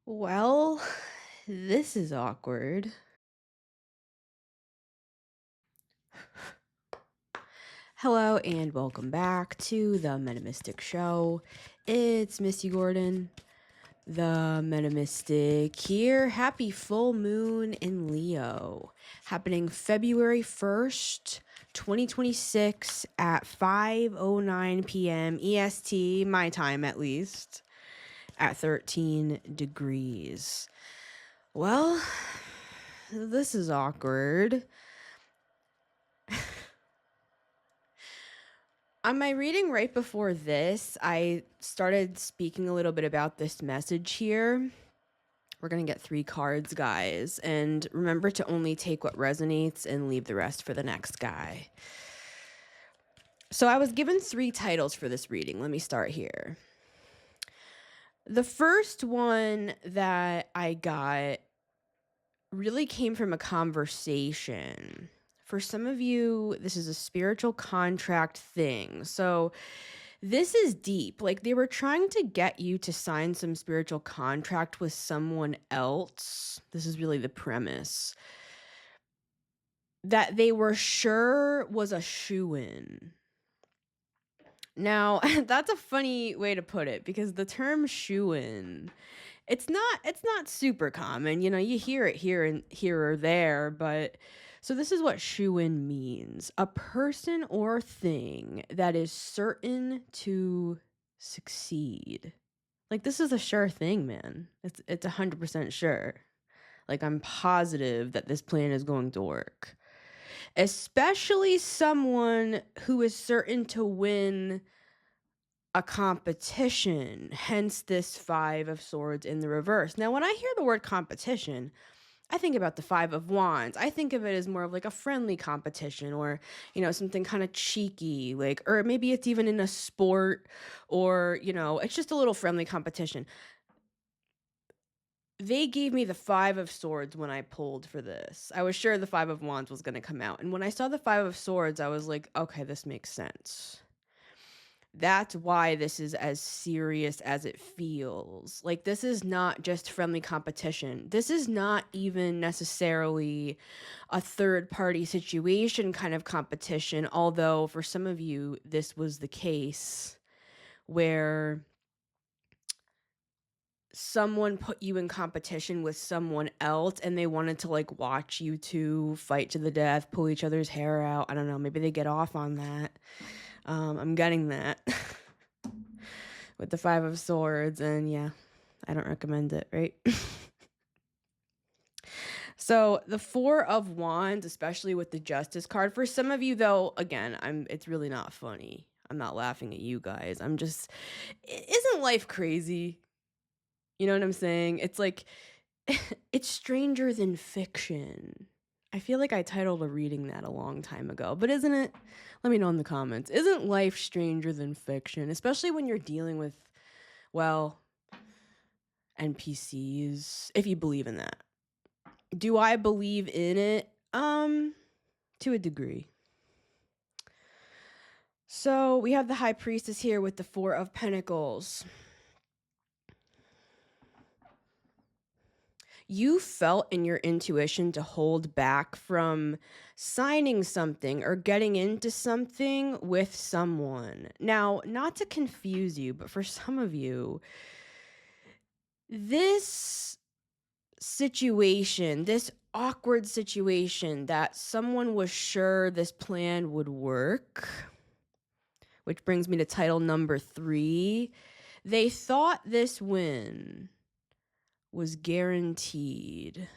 Well, this is awkward. Hello and welcome back to the Metamystic Show. It's Missy Gordon, the Metamystic here. Happy full moon in Leo, happening February 1st, 2026 at 5:09 p.m. EST, my time at least, at 13 degrees. Well, this is awkward. On my reading right before this, I started speaking a little bit about this message here. We're going to get 3 cards, guys. And remember to only take what resonates and leave the rest for the next guy. So I was given 3 titles for this reading. Let me start here. The first one that I got really came from a conversation. For some of you, this is a spiritual contract thing. So this is deep. Like they were trying to get you to sign some spiritual contract with someone else. This is really the premise. That they were sure was a shoo-in. Now, that's a funny way to put it because the term shoo-in, it's not super common. You know, you hear it here or there, but so this is what shoo-in means. A person or thing that is certain to succeed. Like this is a sure thing, man. It's 100% sure. Like I'm positive that this plan is going to work. Especially someone who is certain to win a competition, hence this 5 of Swords in the reverse. Now, when I hear the word competition, I think about the 5 of Wands. I think of it as more of like a friendly competition or, you know, something kind of cheeky, like, or maybe it's even in a sport or, you know, it's just a little friendly competition. They gave me the 5 of Swords when I pulled for this. I was sure the 5 of Wands was going to come out. And when I saw the 5 of Swords, I was like, okay, this makes sense. That's why this is as serious as it feels. Like, this is not just friendly competition. This is not even necessarily a third-party situation kind of competition, although for some of you, this was the case where someone put you in competition with someone else and they wanted to like watch you two fight to the death, pull each other's hair out. I don't know, maybe they get off on that. I'm getting that with the 5 of Swords, and yeah, I don't recommend it, right? So the 4 of Wands, especially with the Justice card, for some of you though, again, it's really not funny. I'm not laughing at you guys. I'm just, isn't life crazy? You know what I'm saying? It's like, it's stranger than fiction. I feel like I titled a reading that a long time ago, but isn't it? Let me know in the comments. Isn't life stranger than fiction? Especially when you're dealing with, well, NPCs, if you believe in that. Do I believe in it? To a degree. So we have the High Priestess here with the 4 of Pentacles. You felt in your intuition to hold back from signing something or getting into something with someone. Now, not to confuse you, but for some of you, this situation, this awkward situation that someone was sure this plan would work, which brings me to title number 3, they thought this win was guaranteed.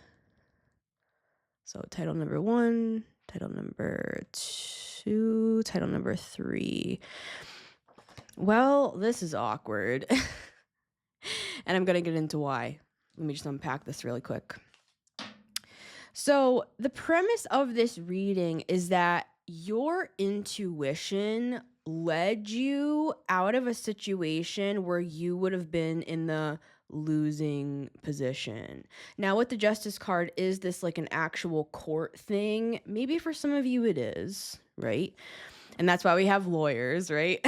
So title number 1, title number 2, title number 3. Well, this is awkward. And I'm going to get into why. Let me just unpack this really quick. So the premise of this reading is that your intuition led you out of a situation where you would have been in the losing position. Now with the Justice card, is this like an actual court thing? Maybe for some of you it is, right? And that's why we have lawyers, right?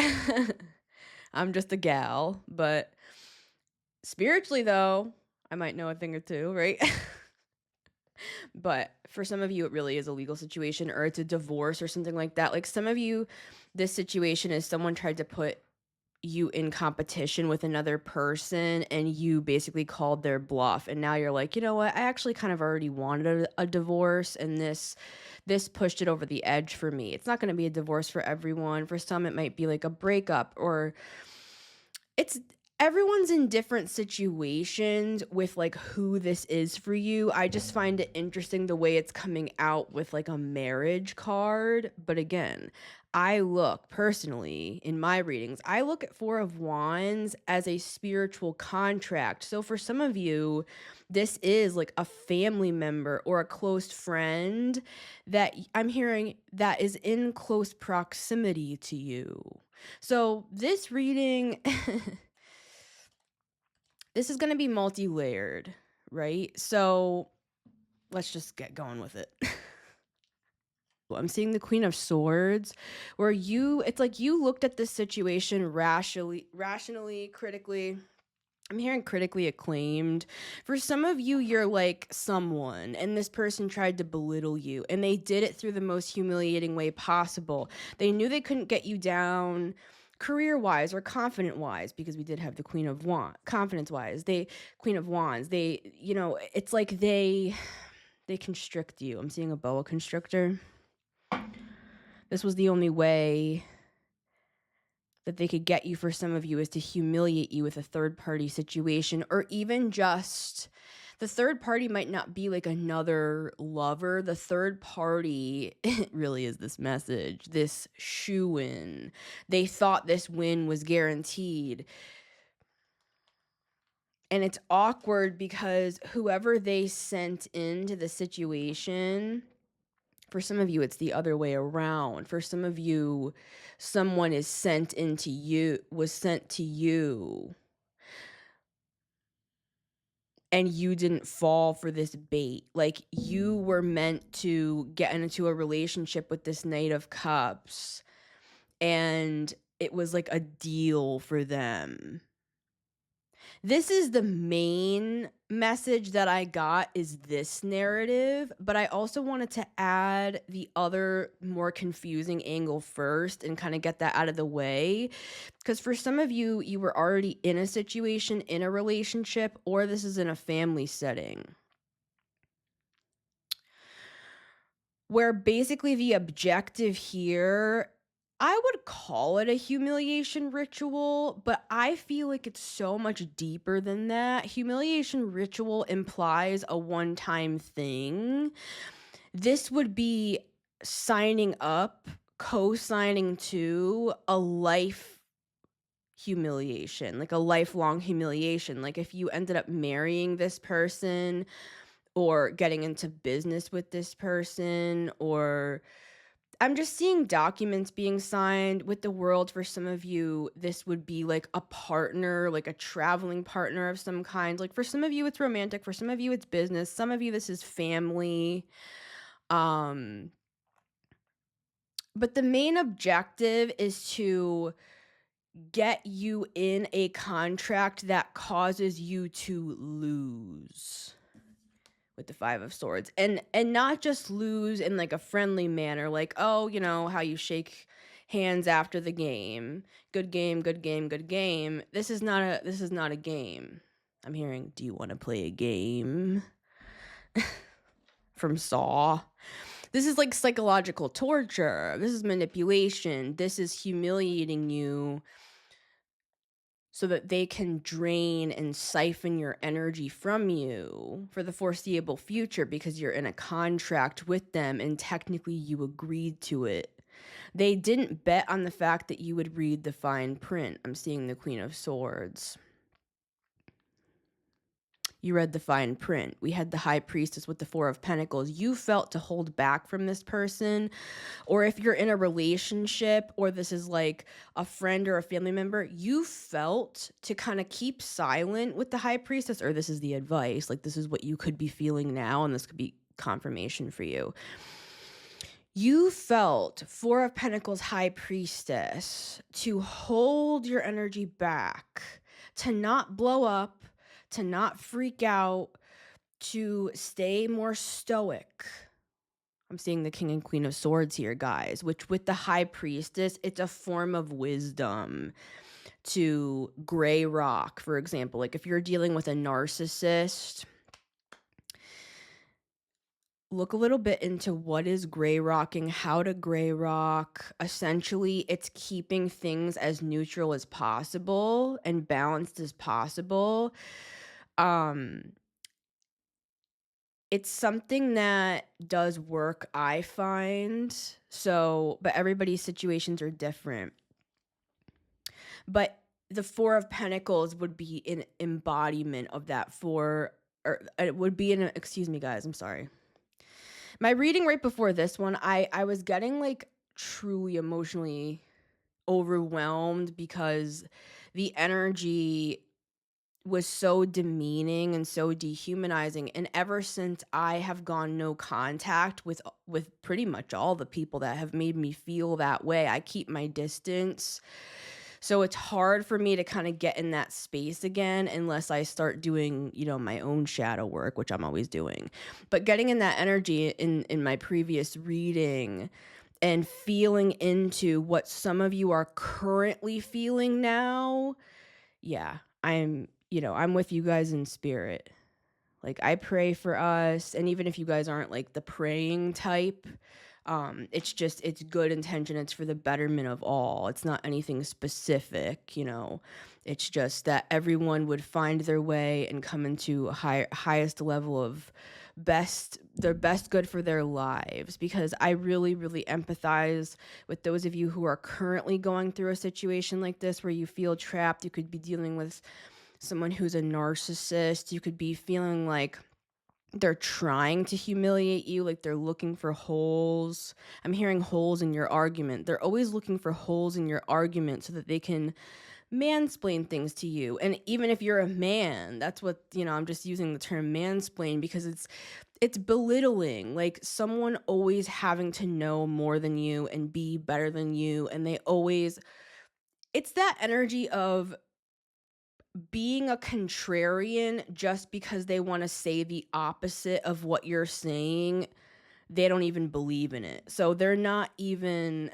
I'm just a gal, but spiritually though, I might know a thing or two, right? But for some of you, it really is a legal situation or it's a divorce or something like that. Like some of you, this situation is someone tried to put you in competition with another person and you basically called their bluff, and now you're like, you know what, I actually kind of already wanted a divorce, and this pushed it over the edge for me. It's not going to be a divorce for everyone. For some it might be like a breakup, or it's everyone's in different situations with like who this is for you. I just find it interesting the way it's coming out with like a marriage card. But again, I look personally in my readings, I look at Four of Wands as a spiritual contract. So for some of you, this is like a family member or a close friend that I'm hearing that is in close proximity to you. So this reading, this is going to be multi-layered, right? So let's just get going with it. I'm seeing the Queen of Swords, where it's like you looked at this situation rationally, critically. I'm hearing critically acclaimed. For some of you, you're like someone, and this person tried to belittle you, and they did it through the most humiliating way possible. They knew they couldn't get you down career-wise or confident-wise, because we did have the Queen of Wands. Confidence-wise, Queen of Wands, it's like they constrict you. I'm seeing a boa constrictor. This was the only way that they could get you. For some of you, is to humiliate you with a third party situation, or even just the third party might not be like another lover. The third party, it really is this message, this shoe-in. They thought this win was guaranteed. And it's awkward because whoever they sent into the situation, for some of you, it's the other way around. For some of you, someone was sent to you, and you didn't fall for this bait. Like you were meant to get into a relationship with this Knight of Cups, and it was like a deal for them. This is the main message that I got, is this narrative, but I also wanted to add the other more confusing angle first and kind of get that out of the way, because for some of you, you were already in a situation, in a relationship, or this is in a family setting, where basically the objective here, I would call it a humiliation ritual, but I feel like it's so much deeper than that. Humiliation ritual implies a one-time thing. This would be signing up, co-signing to a life humiliation, like a lifelong humiliation. Like if you ended up marrying this person or getting into business with this person, or I'm just seeing documents being signed with the world. For some of you, this would be like a partner, like a traveling partner of some kind. Like for some of you, it's romantic. For some of you, it's business. Some of you, this is family. But the main objective is to get you in a contract that causes you to lose. With the Five of Swords, and not just lose in like a friendly manner, like, oh, you know how you shake hands after the game, good game, good game, good game. This is not a game. I'm hearing, do you want to play a game? From Saw. This is like psychological torture. This is manipulation. This is humiliating you so that they can drain and siphon your energy from you for the foreseeable future, because you're in a contract with them and technically you agreed to it. They didn't bet on the fact that you would read the fine print. I'm seeing the Queen of Swords. You read the fine print. We had the High Priestess with the Four of Pentacles. You felt to hold back from this person, or if you're in a relationship, or this is like a friend or a family member, you felt to kind of keep silent with the High Priestess, or this is the advice, like this is what you could be feeling now, and this could be confirmation for you. You felt, Four of Pentacles, High Priestess, to hold your energy back, to not blow up, to not freak out, to stay more stoic. I'm seeing the King and Queen of Swords here, guys, which with the High Priestess, it's a form of wisdom to gray rock, for example. Like if you're dealing with a narcissist, look a little bit into what is gray rocking, how to gray rock. Essentially, it's keeping things as neutral as possible and balanced as possible. It's something that does work, I find. So, but everybody's situations are different. But the Four of Pentacles would be an embodiment of that four, or it would be an, excuse me, guys, I'm sorry. My reading right before this one, I was getting like truly emotionally overwhelmed because the energy was so demeaning and so dehumanizing, and ever since I have gone no contact with pretty much all the people that have made me feel that way, I keep my distance. So it's hard for me to kind of get in that space again unless I start doing, my own shadow work, which I'm always doing. But getting in that energy in my previous reading and feeling into what some of you are currently feeling now, yeah, I'm with you guys in spirit. Like, I pray for us, and even if you guys aren't like the praying type, it's good intention. It's for the betterment of all. It's not anything specific, It's just that everyone would find their way and come into a highest level of their best good for their lives, because I really, really empathize with those of you who are currently going through a situation like this where you feel trapped. You could be dealing with someone who's a narcissist. You could be feeling like they're trying to humiliate you, like they're looking for holes. I'm hearing holes in your argument. They're always looking for holes in your argument so that they can mansplain things to you. And even if you're a man, that's what, I'm just using the term mansplain because it's belittling, like someone always having to know more than you and be better than you. And it's that energy of being a contrarian just because they want to say the opposite of what you're saying. They don't even believe in it. So they're not even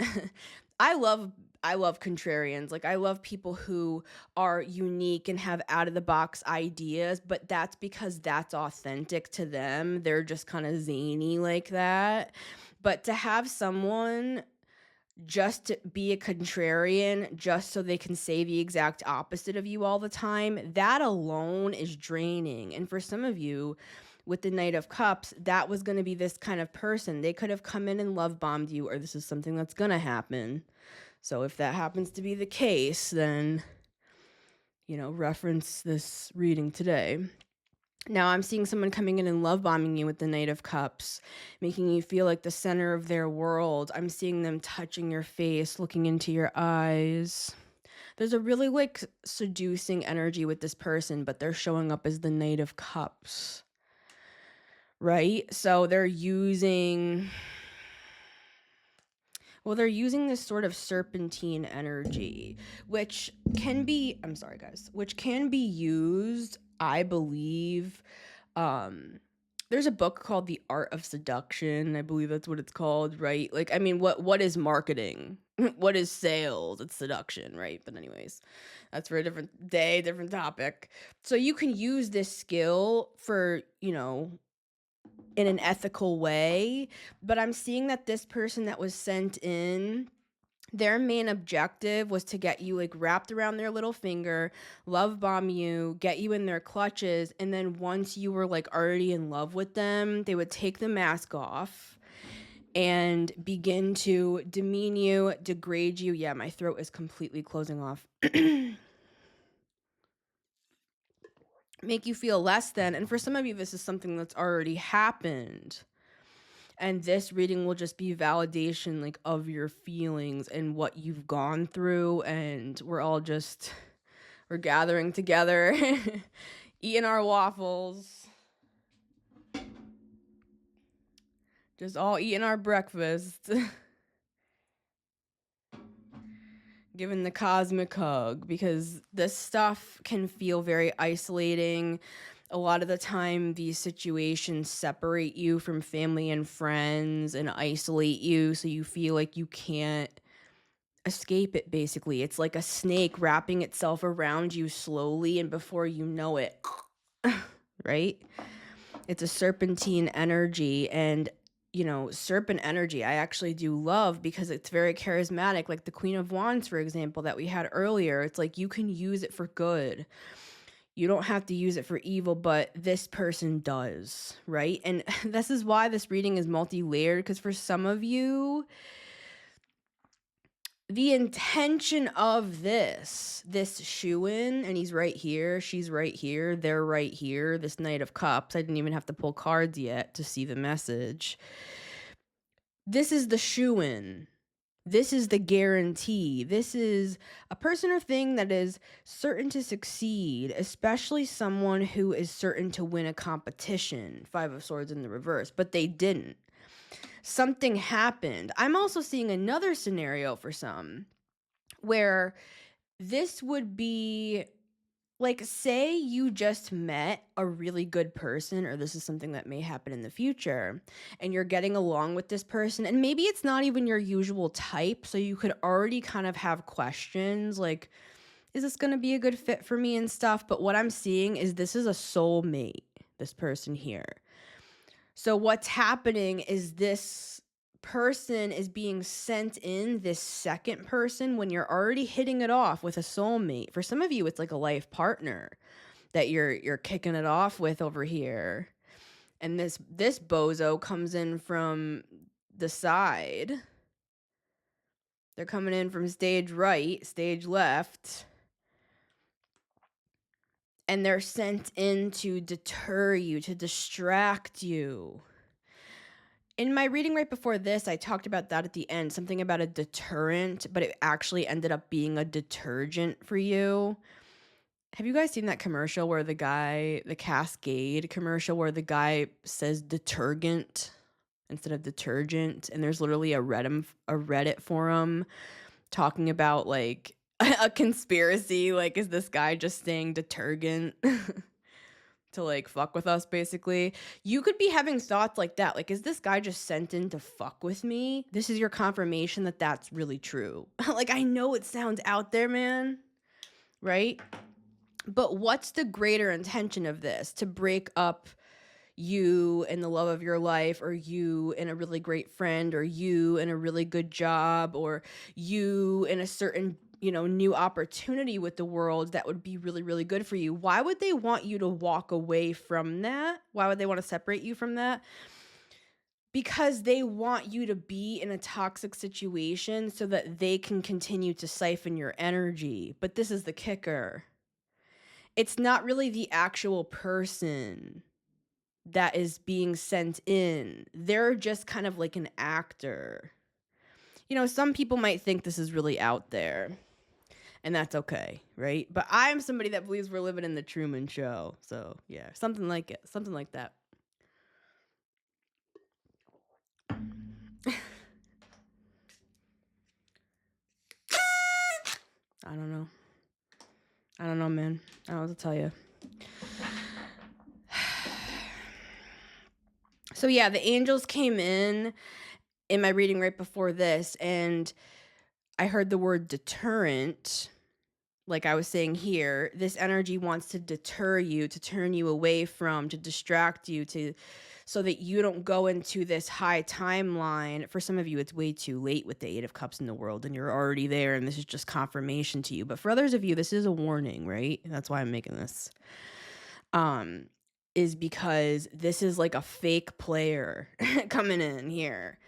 I love contrarians. Like, I love people who are unique and have out of the box ideas, but that's because that's authentic to them. They're just kind of zany like that. But to have someone just to be a contrarian just so they can say the exact opposite of you all the time, that alone is draining. And for some of you with the Knight of Cups, that was going to be this kind of person. They could have come in and love bombed you, or this is something that's going to happen. So if that happens to be the case, then, reference this reading today. Now I'm seeing someone coming in and love bombing you with the Knight of Cups, making you feel like the center of their world. I'm seeing them touching your face, looking into your eyes. There's a really like seducing energy with this person, but they're showing up as the Knight of Cups, right? So they're using this sort of serpentine energy, which can be used, I believe. There's a book called The Art of Seduction. I believe that's what it's called, right? Like, I mean, what is marketing? What is sales? It's seduction, right? But anyways, that's for a different day, different topic. So you can use this skill for, in an ethical way, but I'm seeing that this person that was sent in, their main objective was to get you like wrapped around their little finger, love bomb you, get you in their clutches, and then once you were like already in love with them, they would take the mask off and begin to demean you, degrade you. Yeah, my throat is completely closing off. Make you feel less than. And for some of you, this is something that's already happened. And this reading will just be validation like of your feelings and what you've gone through. And we're gathering together, eating our waffles, just all eating our breakfast. Giving the cosmic hug, because this stuff can feel very isolating. A lot of the time, these situations separate you from family and friends and isolate you, so you feel like you can't escape it, basically. It's like a snake wrapping itself around you slowly, and before you know it, right? It's a serpentine energy, and serpent energy I actually do love because it's very charismatic, like the Queen of Wands, for example, that we had earlier. It's like you can use it for good. You don't have to use it for evil, but this person does, right? And this is why this reading is multi-layered, because for some of you, the intention of this shoo-in, and he's right here, she's right here, they're right here, this Knight of Cups, I didn't even have to pull cards yet to see the message. This is the shoo-in. This is the guarantee. This is a person or thing that is certain to succeed, especially someone who is certain to win a competition. 5 of Swords in the reverse, but they didn't. Something happened. I'm also seeing another scenario for some where this would be like, say you just met a really good person, or this is something that may happen in the future, and you're getting along with this person, and maybe it's not even your usual type, so you could already kind of have questions like, is this going to be a good fit for me and stuff? But what I'm seeing is this is a soulmate, this person here. So what's happening is this person is being sent in, this second person, when you're already hitting it off with a soulmate. For some of you, it's like a life partner that you're kicking it off with over here. And this bozo comes in from the side. They're coming in from stage right, stage left. And they're sent in to deter you, to distract you. In my reading right before this, I talked about that at the end, something about a deterrent, but it actually ended up being a detergent for you. Have you guys seen that commercial where the Cascade commercial where the guy says detergent instead of detergent? And there's literally a Reddit forum talking about like a conspiracy. Like, is this guy just saying detergent? To like fuck with us, basically. You could be having thoughts like that, like, is this guy just sent in to fuck with me? This is your confirmation that that's really true. Like, I know it sounds out there, man, right? But what's the greater intention of this? To break up you and the love of your life, or you and a really great friend, or you and a really good job, or you in a certain new opportunity with the world that would be really, really good for you. Why would they want you to walk away from that? Why would they want to separate you from that? Because they want you to be in a toxic situation so that they can continue to siphon your energy. But this is the kicker. It's not really the actual person that is being sent in. They're just kind of like an actor. Some people might think this is really out there. And that's okay, right? But I'm somebody that believes we're living in the Truman Show. So, yeah, something like it. Something like that. I don't know. I don't know, man. I don't know what to tell you. So, yeah, the angels came in my reading right before this, and I heard the word deterrent. Like I was saying here, this energy wants to deter you, to turn you away from, to distract you, so that you don't go into this high timeline. For some of you, it's way too late with the 8 of Cups in the world, and you're already there, and this is just confirmation to you. But for others of you, this is a warning, right? That's why I'm making this. Is because this is like a fake player coming in here.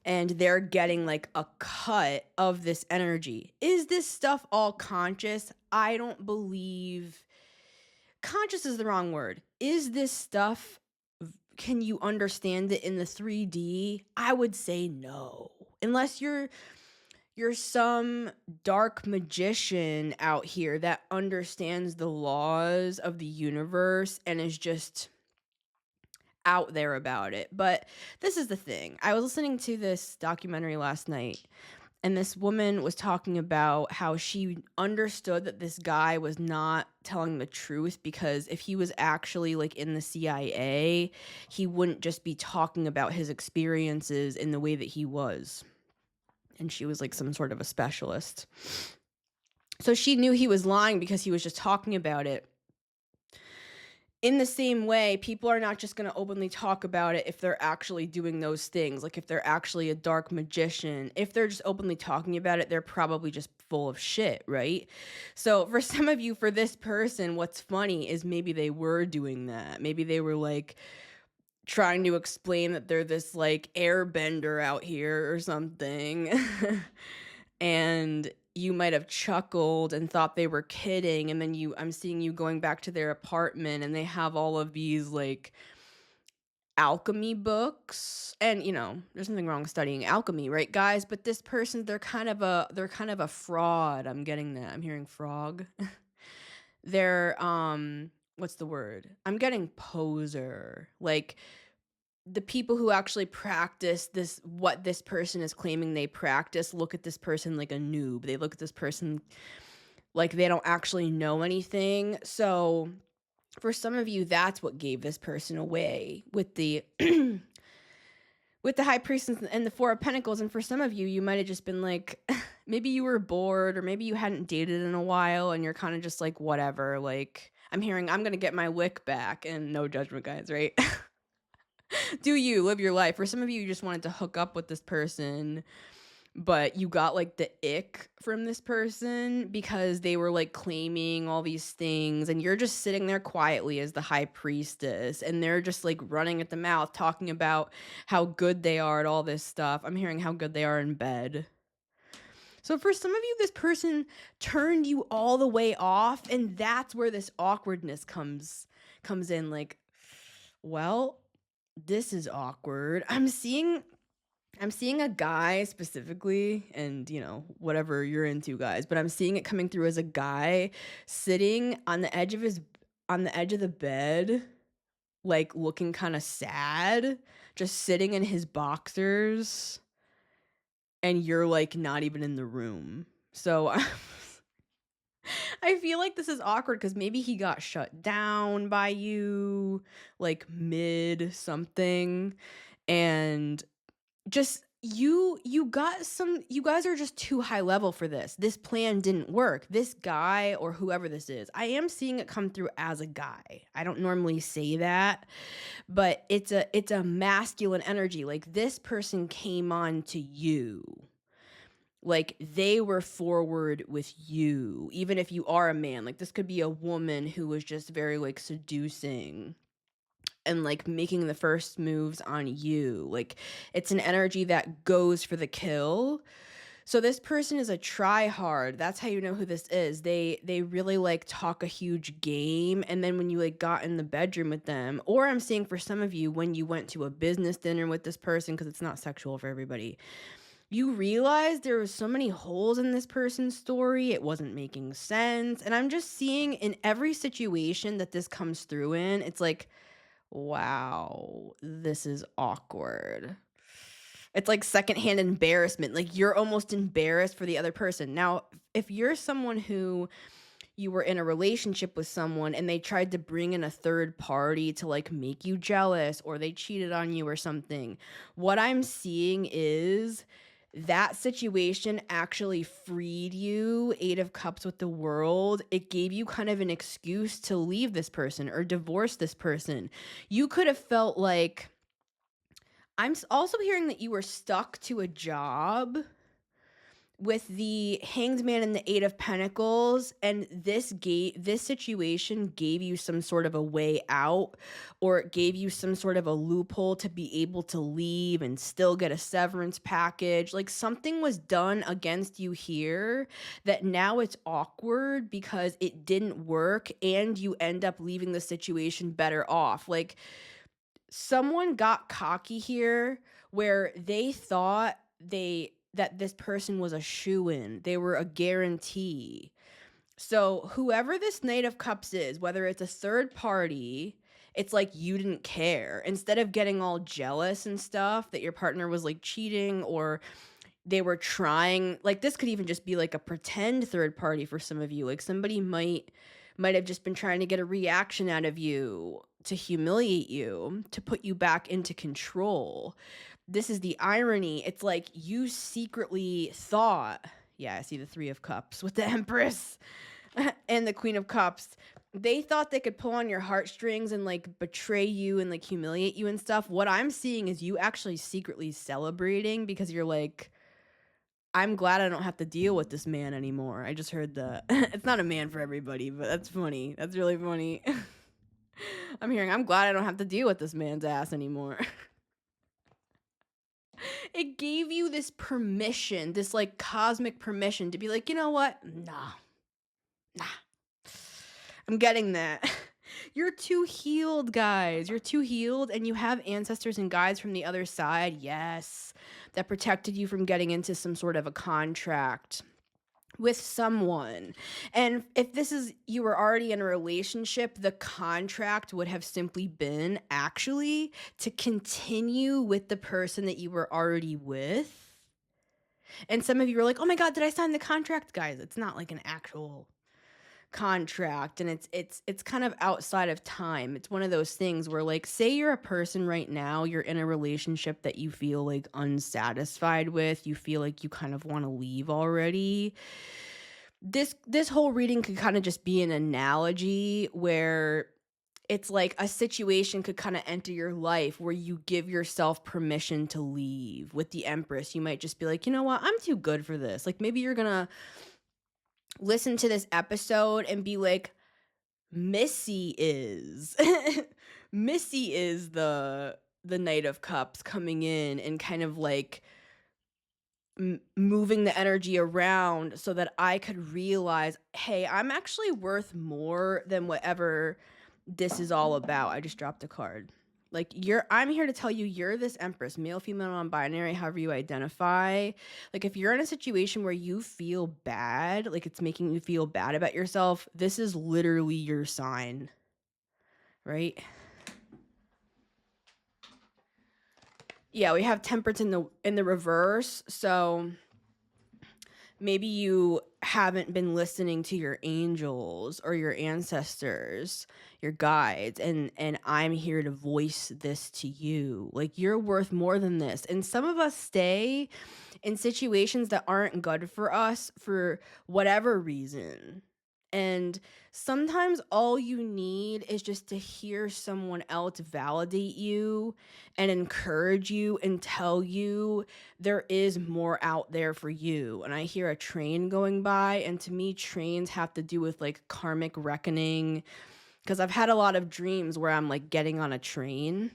And they're getting like a cut of this energy. Is this stuff all conscious? I don't believe conscious is the wrong word. Is this stuff, can you understand it in the 3D? I would say no. Unless you're some dark magician out here that understands the laws of the universe and is just out there about it. But this is the thing. I was listening to this documentary last night, And this woman was talking about how she understood that this guy was not telling the truth, because if he was actually like in the CIA, he wouldn't just be talking about his experiences in the way that he was. And she was like some sort of a specialist. So she knew he was lying because he was just talking about it. In the same way, people are not just going to openly talk about it if they're actually doing those things. Like if they're actually a dark magician, if they're just openly talking about it, they're probably just full of shit, right? So for some of you, for this person, what's funny is maybe they were doing that. Maybe they were like trying to explain that they're this like airbender out here or something. And you might have chuckled and thought they were kidding, and then I'm seeing you going back to their apartment and they have all of these like alchemy books. And there's nothing wrong with studying alchemy, right, guys? But this person, they're kind of a fraud. I'm getting that. I'm hearing frog. They're what's the word? I'm getting poser. Like the people who actually practice this, what this person is claiming they practice, look at this person like a noob. They look at this person like they don't actually know anything. So for some of you, that's what gave this person away with the with the High Priestess and the Four of Pentacles. And for some of you, you might have just been like, maybe you were bored, or maybe you hadn't dated in a while and you're kind of just like, whatever. Like I'm hearing, I'm gonna get my lick back, and no judgment, guys, right? Do you live your life? For some of you, you just wanted to hook up with this person, but you got like the ick from this person because they were like claiming all these things, and you're just sitting there quietly as the High Priestess, and they're just like running at the mouth talking about how good they are at all this stuff. I'm hearing how good they are in bed. So for some of you, this person turned you all the way off, and that's where this awkwardness comes in. Like, well, this is awkward. I'm seeing a guy specifically, and whatever you're into, guys, but I'm seeing it coming through as a guy sitting on the edge of the bed, like looking kind of sad, just sitting in his boxers, and you're like not even in the room. So I feel like this is awkward because maybe he got shut down by you, like mid something, and just you guys are just too high level for this. This plan didn't work. This guy, or whoever this is, I am seeing it come through as a guy. I don't normally say that, but it's a masculine energy. Like this person came on to you. Like they were forward with you, even if you are a man. Like this could be a woman who was just very like seducing and like making the first moves on you. Like it's an energy that goes for the kill. So this person is a try hard. That's how you know who this is. They really like talk a huge game, and then when you like got in the bedroom with them, or I'm saying for some of you, when you went to a business dinner with this person, because it's not sexual for everybody, you realize there was so many holes in this person's story. It wasn't making sense. And I'm just seeing in every situation that this comes through in, it's like, wow, this is awkward. It's like secondhand embarrassment. Like you're almost embarrassed for the other person. Now, if you're someone who you were in a relationship with someone and they tried to bring in a third party to like make you jealous, or they cheated on you or something, what I'm seeing is that situation actually freed you. Eight of Cups with the World. It gave you kind of an excuse to leave this person or divorce this person. You could have felt like, I'm also hearing that you were stuck to a job with the Hanged Man and the Eight of Pentacles, and this situation gave you some sort of a way out, or it gave you some sort of a loophole to be able to leave and still get a severance package. Like something was done against you here that now it's awkward because it didn't work, and you end up leaving the situation better off. Like someone got cocky here where they thought that this person was a shoo-in. They were a guarantee. So whoever this Knight of Cups is, whether it's a third party, it's like you didn't care. Instead of getting all jealous and stuff that your partner was like cheating, or they were trying, like, this could even just be like a pretend third party for some of you. Like somebody might have just been trying to get a reaction out of you, to humiliate you, to put you back into control. This is the irony. It's like you secretly thought, yeah, I see the 3 of Cups with the Empress and the Queen of Cups. They thought they could pull on your heartstrings and like betray you and like humiliate you and stuff. What I'm seeing is you actually secretly celebrating because you're like, I'm glad I don't have to deal with this man anymore. I just heard the it's not a man for everybody, but that's funny. That's really funny. I'm glad I don't have to deal with this man's ass anymore. It gave you this permission, this like cosmic permission to be like, you know what? Nah. I'm getting that. You're too healed, guys. You're too healed, and you have ancestors and guides from the other side, yes, that protected you from getting into some sort of a contract with someone. And if this is, you were already in a relationship, the contract would have simply been actually to continue with the person that you were already with. And some of you were like, oh my God, did I sign the contract? Guys, it's not like an actual contract, and it's kind of outside of time. It's one of those things where, like, say you're a person right now, you're in a relationship that you feel like unsatisfied with, you feel like you kind of want to leave already. This whole reading could kind of just be an analogy where it's like a situation could kind of enter your life where you give yourself permission to leave. With the Empress, you might just be like, you know what, I'm too good for this. Like, maybe you're gonna listen to this episode and be like, Missy is Missy is the Knight of Cups coming in and kind of like moving the energy around so that I could realize, hey, I'm actually worth more than whatever this is all about. I just dropped a card. Like, I'm here to tell you, you're this Empress, male, female, non-binary, however you identify. Like, if you're in a situation where you feel bad, like it's making you feel bad about yourself, this is literally your sign, right? Yeah, we have Temperance in the reverse, so maybe you haven't been listening to your angels or your ancestors, your guides, and I'm here to voice this to you. Like, you're worth more than this. And some of us stay in situations that aren't good for us for whatever reason. And sometimes all you need is just to hear someone else validate you and encourage you and tell you there is more out there for you. And I hear a train going by, and to me, trains have to do with like karmic reckoning, because I've had a lot of dreams where I'm like getting on a train,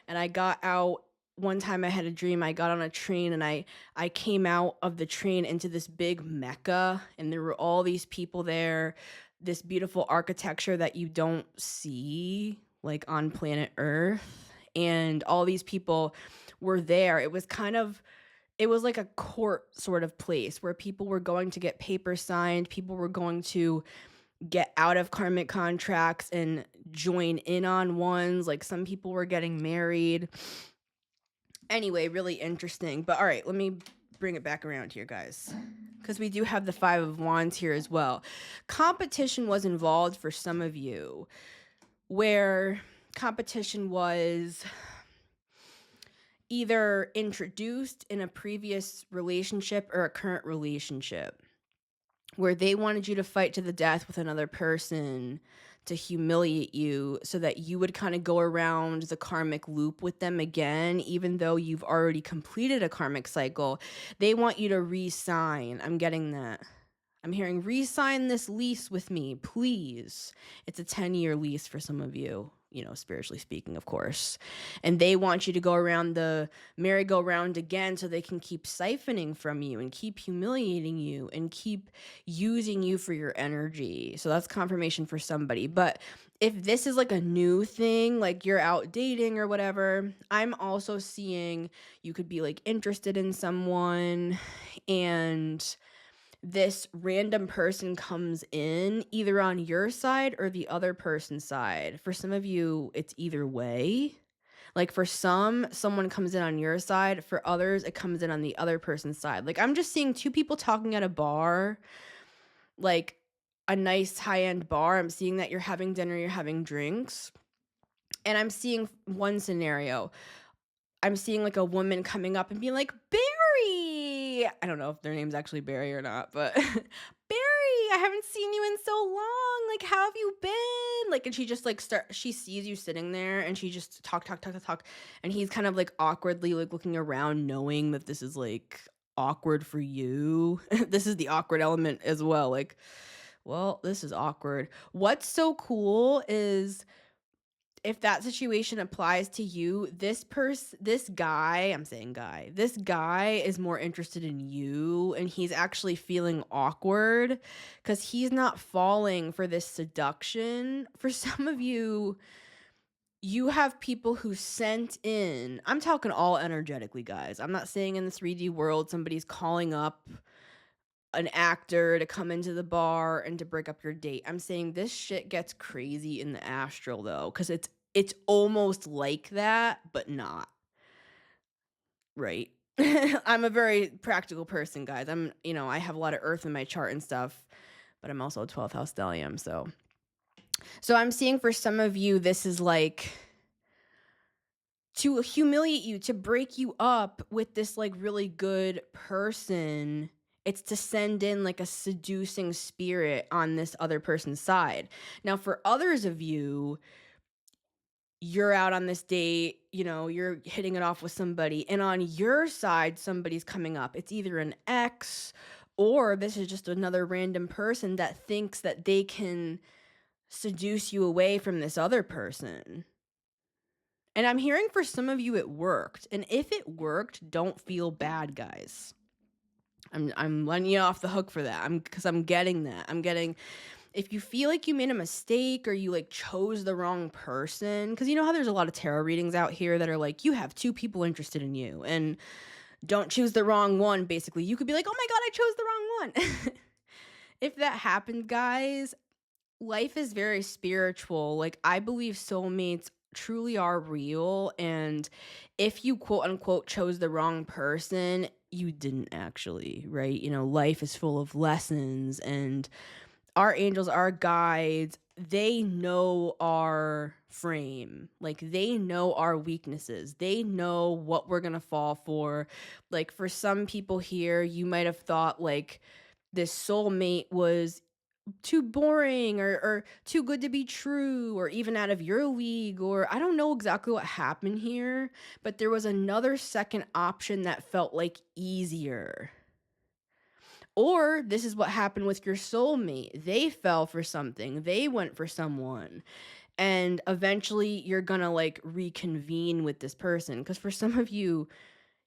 and I got out. One time I had a dream, I got on a train and I came out of the train into this big mecca, and there were all these people there, this beautiful architecture that you don't see like on planet Earth, and all these people were there. It was like a court sort of place where people were going to get papers signed, people were going to get out of karmic contracts and join in on ones. Like, some people were getting married. Anyway, really interesting. But all right, let me bring it back around here, guys, because we do have the 5 of Wands here as well. Competition was involved for some of you, where competition was either introduced in a previous relationship or a current relationship, where they wanted you to fight to the death with another person to humiliate you so that you would kind of go around the karmic loop with them again, even though you've already completed a karmic cycle. They want you to re-sign. I'm getting that. I'm hearing re-sign this lease with me, please. It's a 10-year lease for some of you, spiritually speaking, of course. And they want you to go around the merry-go-round again so they can keep siphoning from you and keep humiliating you and keep using you for your energy. So that's confirmation for somebody. But if this is like a new thing, like you're out dating or whatever, I'm also seeing you could be like interested in someone, and this random person comes in either on your side or the other person's side. For some of you, it's either way. Like for some, someone comes in on your side, for others, it comes in on the other person's side. Like I'm just seeing two people talking at a bar, like a nice high-end bar. I'm seeing that you're having dinner, you're having drinks. And I'm seeing one scenario. I'm seeing like a woman coming up and being like, Barry. I don't know if their name's actually Barry or not, but Barry, I haven't seen you in so long. Like, how have you been? Like, and she just like she sees you sitting there and she just talk. And he's kind of like awkwardly like looking around, knowing that this is like awkward for you. This is the awkward element as well. Like, well, this is awkward. What's so cool is if that situation applies to you, this guy, I'm saying guy, this guy is more interested in you and he's actually feeling awkward because he's not falling for this seduction. For some of you, you have people who sent in, I'm talking all energetically, guys. I'm not saying in the 3D world somebody's calling up an actor to come into the bar and to break up your date. I'm saying this shit gets crazy in the astral though, because it's almost like that, but not. Right? I'm a very practical person, guys. I have a lot of earth in my chart and stuff, but I'm also a 12th house stellium, so I'm seeing for some of you this is like to humiliate you, to break you up with this like really good person. It's to send in like a seducing spirit on this other person's side. Now, for others of you, you're out on this date, you're hitting it off with somebody, and on your side, somebody's coming up. It's either an ex or this is just another random person that thinks that they can seduce you away from this other person. And I'm hearing for some of you it worked. And if it worked, don't feel bad, guys. I'm letting you off the hook for that. Because I'm getting that. I'm getting, if you feel like you made a mistake or you like chose the wrong person, because you know how there's a lot of tarot readings out here that are like, you have two people interested in you and don't choose the wrong one. Basically, you could be like, oh my God, I chose the wrong one. If that happened, guys, life is very spiritual. Like I believe soulmates truly are real, and if you quote unquote chose the wrong person, you didn't actually, right? Life is full of lessons, and our angels, our guides, they know our frame. Like they know our weaknesses. They know what we're gonna fall for. Like for some people here, you might have thought like this soulmate was too boring or too good to be true or even out of your league, or I don't know exactly what happened here, but there was another second option that felt like easier. Or this is what happened with your soulmate. They fell for something. They went for someone. And eventually you're gonna like reconvene with this person. Because for some of you,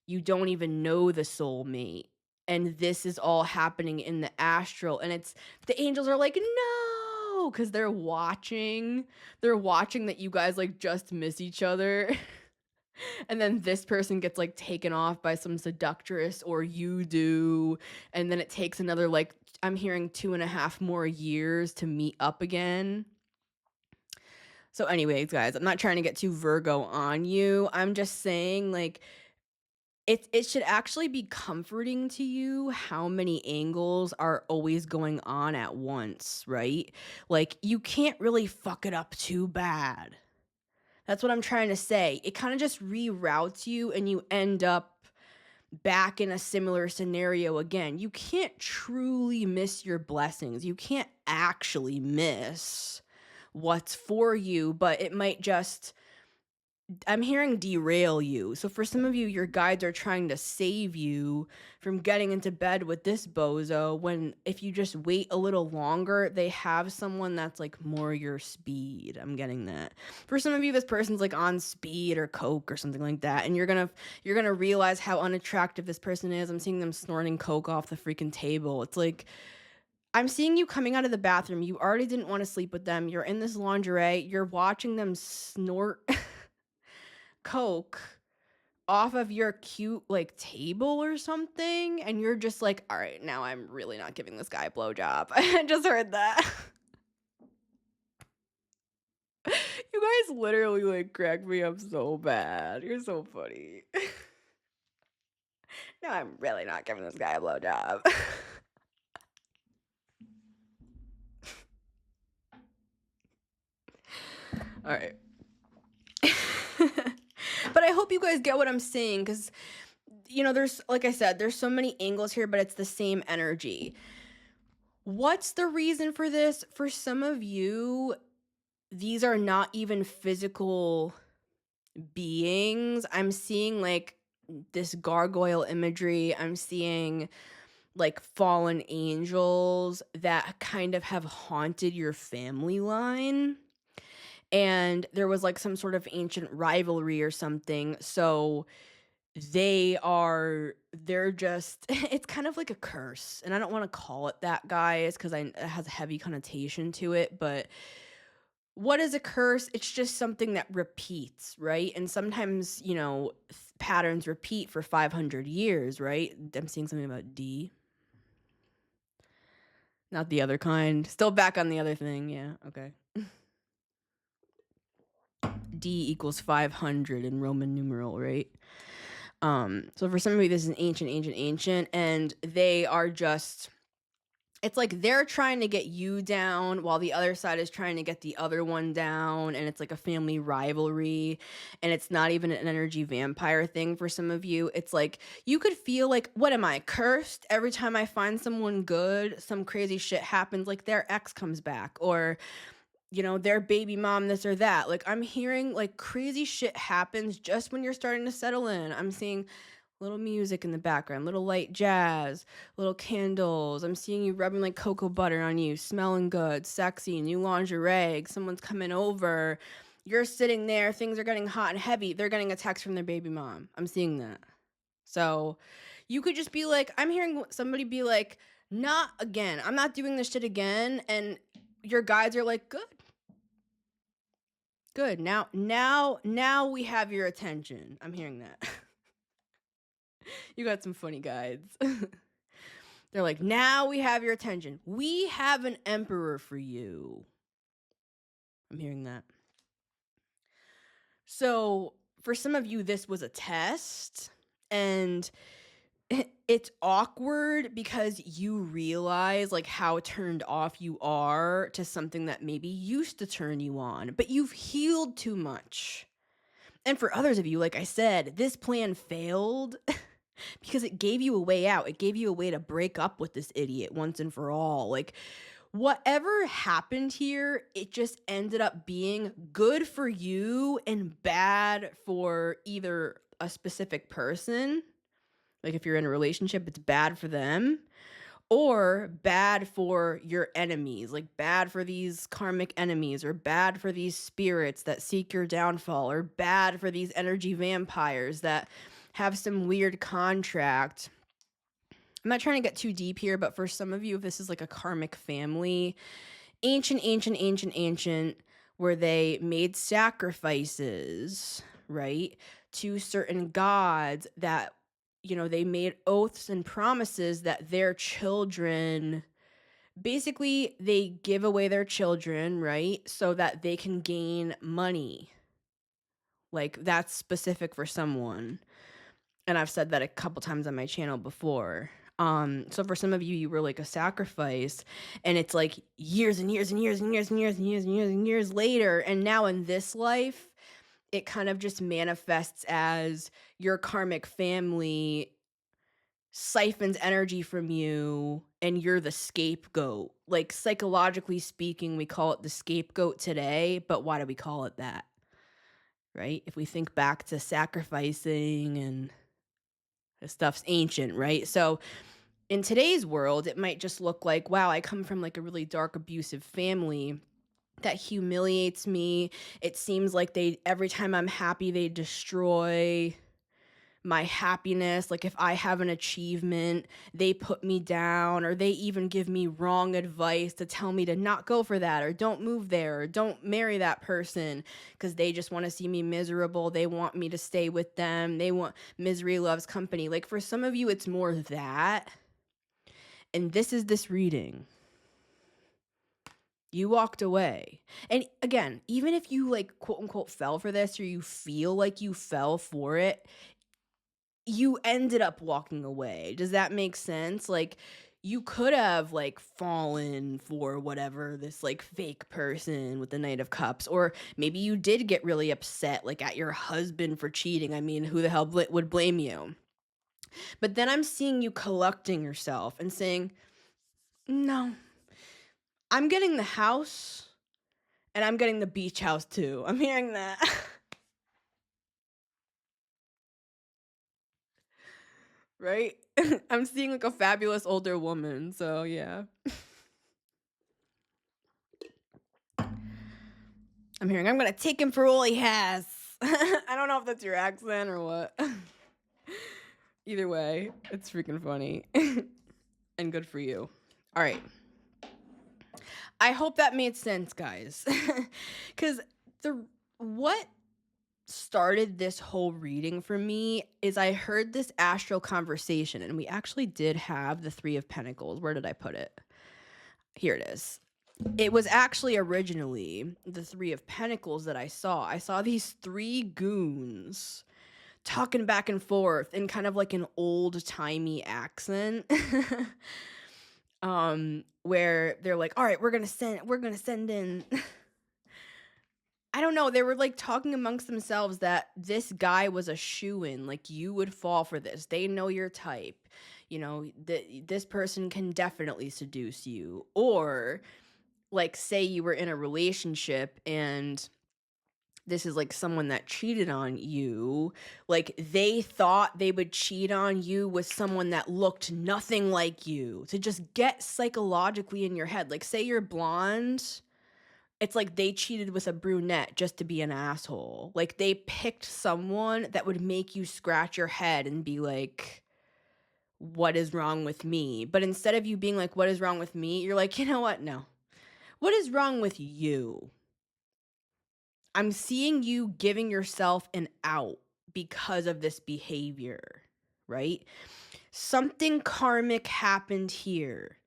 you don't even know the soulmate. And this is all happening in the astral. And it's the angels are like, no, because they're watching. They're watching that you guys like just miss each other. And then this person gets like taken off by some seductress, or you do. And then it takes another like, I'm hearing 2.5 more years to meet up again. So anyways, guys, I'm not trying to get too Virgo on you. I'm just saying like, it should actually be comforting to you how many angles are always going on at once, right? Like you can't really fuck it up too bad. That's what I'm trying to say. It kind of just reroutes you and you end up back in a similar scenario again. You can't truly miss your blessings. You can't actually miss what's for you, but it might just, I'm hearing derail you. So for some of you, your guides are trying to save you from getting into bed with this bozo, when if you just wait a little longer, they have someone that's like more your speed. I'm getting that. For some of you, this person's like on speed or coke or something like that, and you're gonna realize how unattractive this person is. I'm seeing them snorting coke off the freaking table. It's like, I'm seeing you coming out of the bathroom. You already didn't want to sleep with them. You're in this lingerie. You're watching them snort coke off of your cute like table or something, and you're just like, all right, now I'm really not giving this guy a blowjob. I just heard that. You You guys literally like crack me up so bad. You're so funny. No, I'm really not giving this guy a blowjob. All right. But I hope you guys get what I'm saying, because, there's, like I said, there's so many angles here, but it's the same energy. What's the reason for this? For some of you, these are not even physical beings. I'm seeing like this gargoyle imagery. I'm seeing like fallen angels that kind of have haunted your family line. And there was like some sort of ancient rivalry or something. So they're just, it's kind of like a curse. And I don't want to call it that, guys, because it has a heavy connotation to it. But what is a curse? It's just something that repeats, right? And sometimes, patterns repeat for 500 years, right? I'm seeing something about D. Not the other kind. Still back on the other thing. Yeah, okay. D equals 500 in Roman numeral, right? So for some of you, this is an ancient, and they are just, it's like they're trying to get you down while the other side is trying to get the other one down, and it's like a family rivalry, and it's not even an energy vampire thing for some of you. It's like you could feel like, what am I, cursed? Every time I find someone good, some crazy shit happens, like their ex comes back, or their baby mom, this or that. Like, I'm hearing like crazy shit happens just when you're starting to settle in. I'm seeing little music in the background, little light jazz, little candles. I'm seeing you rubbing like cocoa butter on you, smelling good, sexy, new lingerie. Someone's coming over. You're sitting there, things are getting hot and heavy. They're getting a text from their baby mom. I'm seeing that. So you could just be like, I'm hearing somebody be like, not again. I'm not doing this shit again. And your guides are like, good. Now we have your attention. I'm hearing that. You got some funny guides. They're like, now we have your attention. We have an emperor for you. I'm hearing that. So for some of you, this was a test, and it's awkward because you realize like how turned off you are to something that maybe used to turn you on, but you've healed too much. And for others of you, like I said, this plan failed because it gave you a way out. It gave you a way to break up with this idiot once and for all. Like, whatever happened here, it just ended up being good for you and bad for either a specific person. Like, if you're in a relationship, it's bad for them, or bad for your enemies, like bad for these karmic enemies, or bad for these spirits that seek your downfall, or bad for these energy vampires that have some weird contract. I'm not trying to get too deep here, but for some of you, if this is like a karmic family, ancient, where they made sacrifices, right, to certain gods that, they made oaths and promises that their children, basically, they give away their children, right, so that they can gain money. Like, that's specific for someone. And I've said that a couple times on my channel before. So for some of you, you were like a sacrifice, and it's like years and years and years and years and years and years and years and years later. And now in this life, it kind of just manifests as your karmic family siphons energy from you, and you're the scapegoat. Like, psychologically speaking, we call it the scapegoat today, but why do we call it that? Right? If we think back to sacrificing, and this stuff's ancient, right? So in today's world, it might just look like, wow, I come from like a really dark, abusive family that humiliates me. It seems like every time I'm happy, they destroy my happiness. Like, if I have an achievement, they put me down, or they even give me wrong advice to tell me to not go for that, or don't move there, or don't marry that person, because they just want to see me miserable. They want me to stay with them. They want misery loves company. Like, for some of you, it's more that. And this is this reading. You walked away. And again, even if you like quote unquote fell for this or you feel like you fell for it, you ended up walking away. Does that make sense? Like you could have like fallen for whatever this like fake person with the Knight of Cups, or maybe you did get really upset like at your husband for cheating. I mean, who the hell would blame you? But then I'm seeing you collecting yourself and saying, "No, I'm getting the house and I'm getting the beach house too." I'm hearing that. Right? I'm seeing like a fabulous older woman. So, yeah. I'm hearing I'm going to take him for all he has. I don't know if that's your accent or what. Either way, it's freaking funny. And good for you. All right. I hope that made sense, guys. Cuz what started this whole reading for me is I heard this astral conversation, and we actually did have the 3 of Pentacles. Where did I put it? Here it is. It was actually originally the 3 of Pentacles that I saw. I saw these 3 goons talking back and forth in kind of like an old-timey accent. Where they're like, "All right, we're going to send in." I don't know, they were like talking amongst themselves that this guy was a shoo-in, like you would fall for this. They know your type. You know, this person can definitely seduce you. Or like say you were in a relationship and this is like someone that cheated on you, like they thought they would cheat on you with someone that looked nothing like you to just get psychologically in your head. Like say you're blonde, it's like they cheated with a brunette just to be an asshole. Like they picked someone that would make you scratch your head and be like, what is wrong with me? But instead of you being like, what is wrong with me? You're like, you know what? No. What is wrong with you? I'm seeing you giving yourself an out because of this behavior, right? Something karmic happened here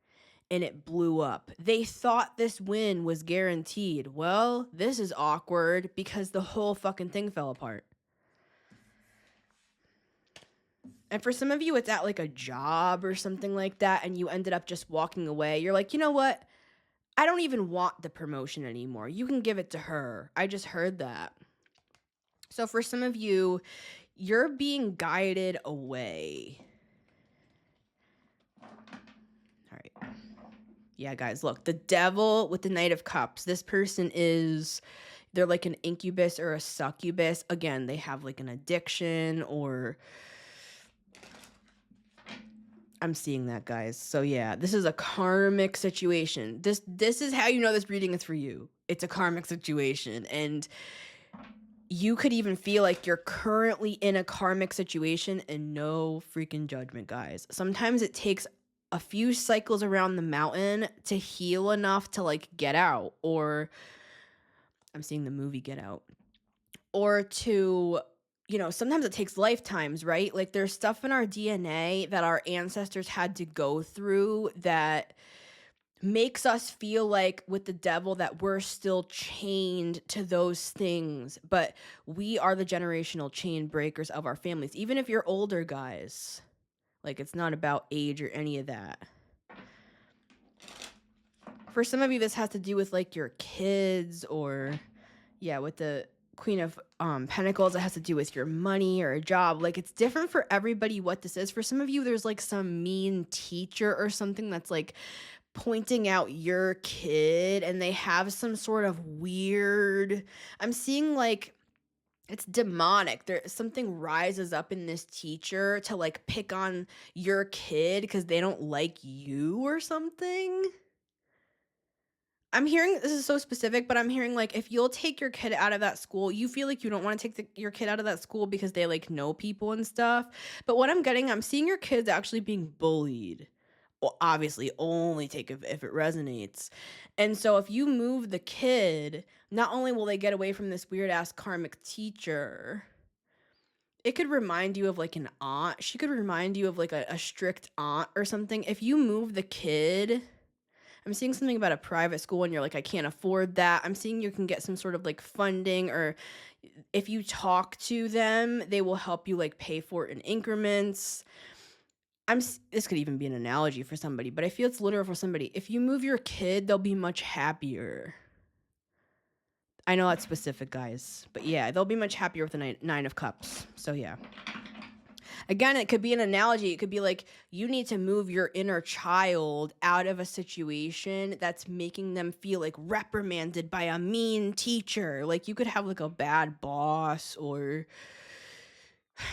and it blew up. They thought this win was guaranteed. Well, this is awkward because the whole fucking thing fell apart. And for some of you, it's at like a job or something like that, and you ended up just walking away. You're like, you know what? I don't even want the promotion anymore. You can give it to her. I just heard that. So for some of you, you're being guided away. All right. Yeah, guys, look, the devil with the Knight of Cups. This person they're like an incubus or a succubus. Again, they have like an addiction or I'm seeing that, guys. So yeah, this is a karmic situation. This is how you know this reading is for you. It's a karmic situation, and you could even feel like you're currently in a karmic situation and no freaking judgment, guys. Sometimes it takes a few cycles around the mountain to heal enough to like get out, or I'm seeing the movie Get Out, or to sometimes it takes lifetimes, right? Like there's stuff in our DNA that our ancestors had to go through that makes us feel like with the devil that we're still chained to those things, but we are the generational chain breakers of our families. Even if you're older, guys, like it's not about age or any of that. For some of you, this has to do with like your kids, or with the Queen of Pentacles, it has to do with your money or a job. Like it's different for everybody what this is. For some of you, there's like some mean teacher or something that's like pointing out your kid, and they have some sort of weird, I'm seeing like it's demonic. Something rises up in this teacher to like pick on your kid because they don't like you or something. I'm hearing, this is so specific, but I'm hearing like if you'll take your kid out of that school, you feel like you don't want to take your kid out of that school because they like know people and stuff. But what I'm seeing your kids actually being bullied. Well, obviously only take if it resonates. And so if you move the kid, not only will they get away from this weird ass karmic teacher, it could remind you of like an aunt. She could remind you of like a strict aunt or something. If you move the kid, I'm seeing something about a private school and you're like, I can't afford that. I'm seeing you can get some sort of like funding, or if you talk to them, they will help you like pay for it in increments. This could even be an analogy for somebody, but I feel it's literal for somebody. If you move your kid, they'll be much happier. I know that's specific, guys, but yeah, they'll be much happier with the nine of cups. So yeah. Again, it could be an analogy. It could be like you need to move your inner child out of a situation that's making them feel like reprimanded by a mean teacher. Like you could have like a bad boss, or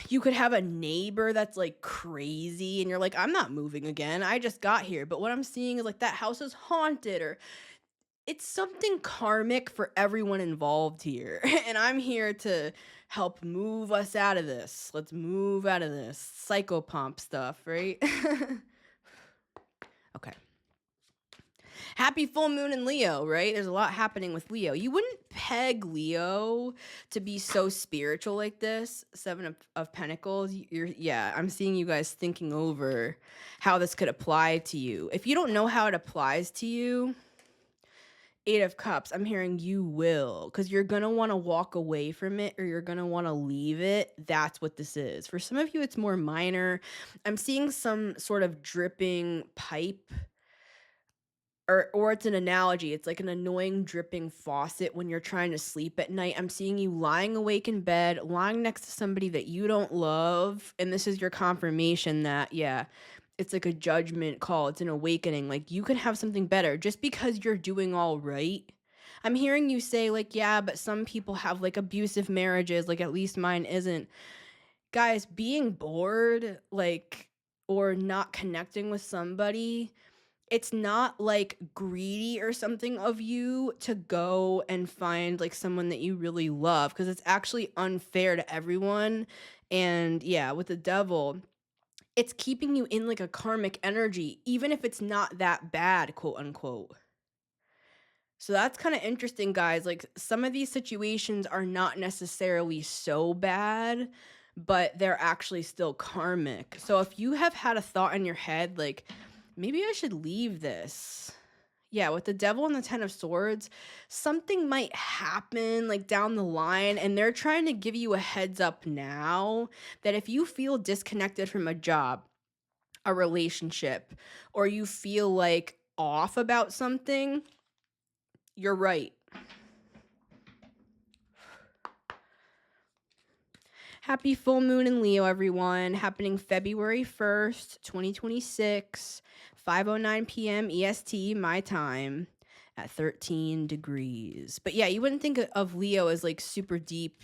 you could have a neighbor that's like crazy and you're like, I'm not moving again. I just got here. But what I'm seeing is like that house is haunted, or it's something karmic for everyone involved here. And I'm here to help move us out of this. Let's move out of this psychopomp stuff, right? Okay. Happy full moon in Leo, right? There's a lot happening with Leo. You wouldn't peg Leo to be so spiritual like this. Seven of Pentacles. I'm seeing you guys thinking over how this could apply to you. If you don't know how it applies to you, Eight of Cups, I'm hearing you will, because you're going to want to walk away from it, or you're going to want to leave it. That's what this is. For some of you, it's more minor. I'm seeing some sort of dripping pipe, or it's an analogy. It's like an annoying dripping faucet when you're trying to sleep at night. I'm seeing you lying awake in bed, lying next to somebody that you don't love, and this is your confirmation that, yeah, it's like a judgment call. It's an awakening. Like you can have something better just because you're doing all right. I'm hearing you say like, yeah, but some people have like abusive marriages. Like at least mine isn't. Guys, being bored, like, or not connecting with somebody, it's not like greedy or something of you to go and find like someone that you really love, because it's actually unfair to everyone. And yeah, with the Devil, it's keeping you in like a karmic energy, even if it's not that bad, quote unquote. So that's kind of interesting, guys. Like some of these situations are not necessarily so bad, but they're actually still karmic. So if you have had a thought in your head, like maybe I should leave this. Yeah, with the Devil and the Ten of Swords, something might happen like down the line, and they're trying to give you a heads up now that if you feel disconnected from a job, a relationship, or you feel like off about something, you're right. Happy full moon in Leo, everyone. Happening February 1st, 2026, 5:09 p.m. EST, my time, at 13 degrees. But yeah, you wouldn't think of Leo as like super deep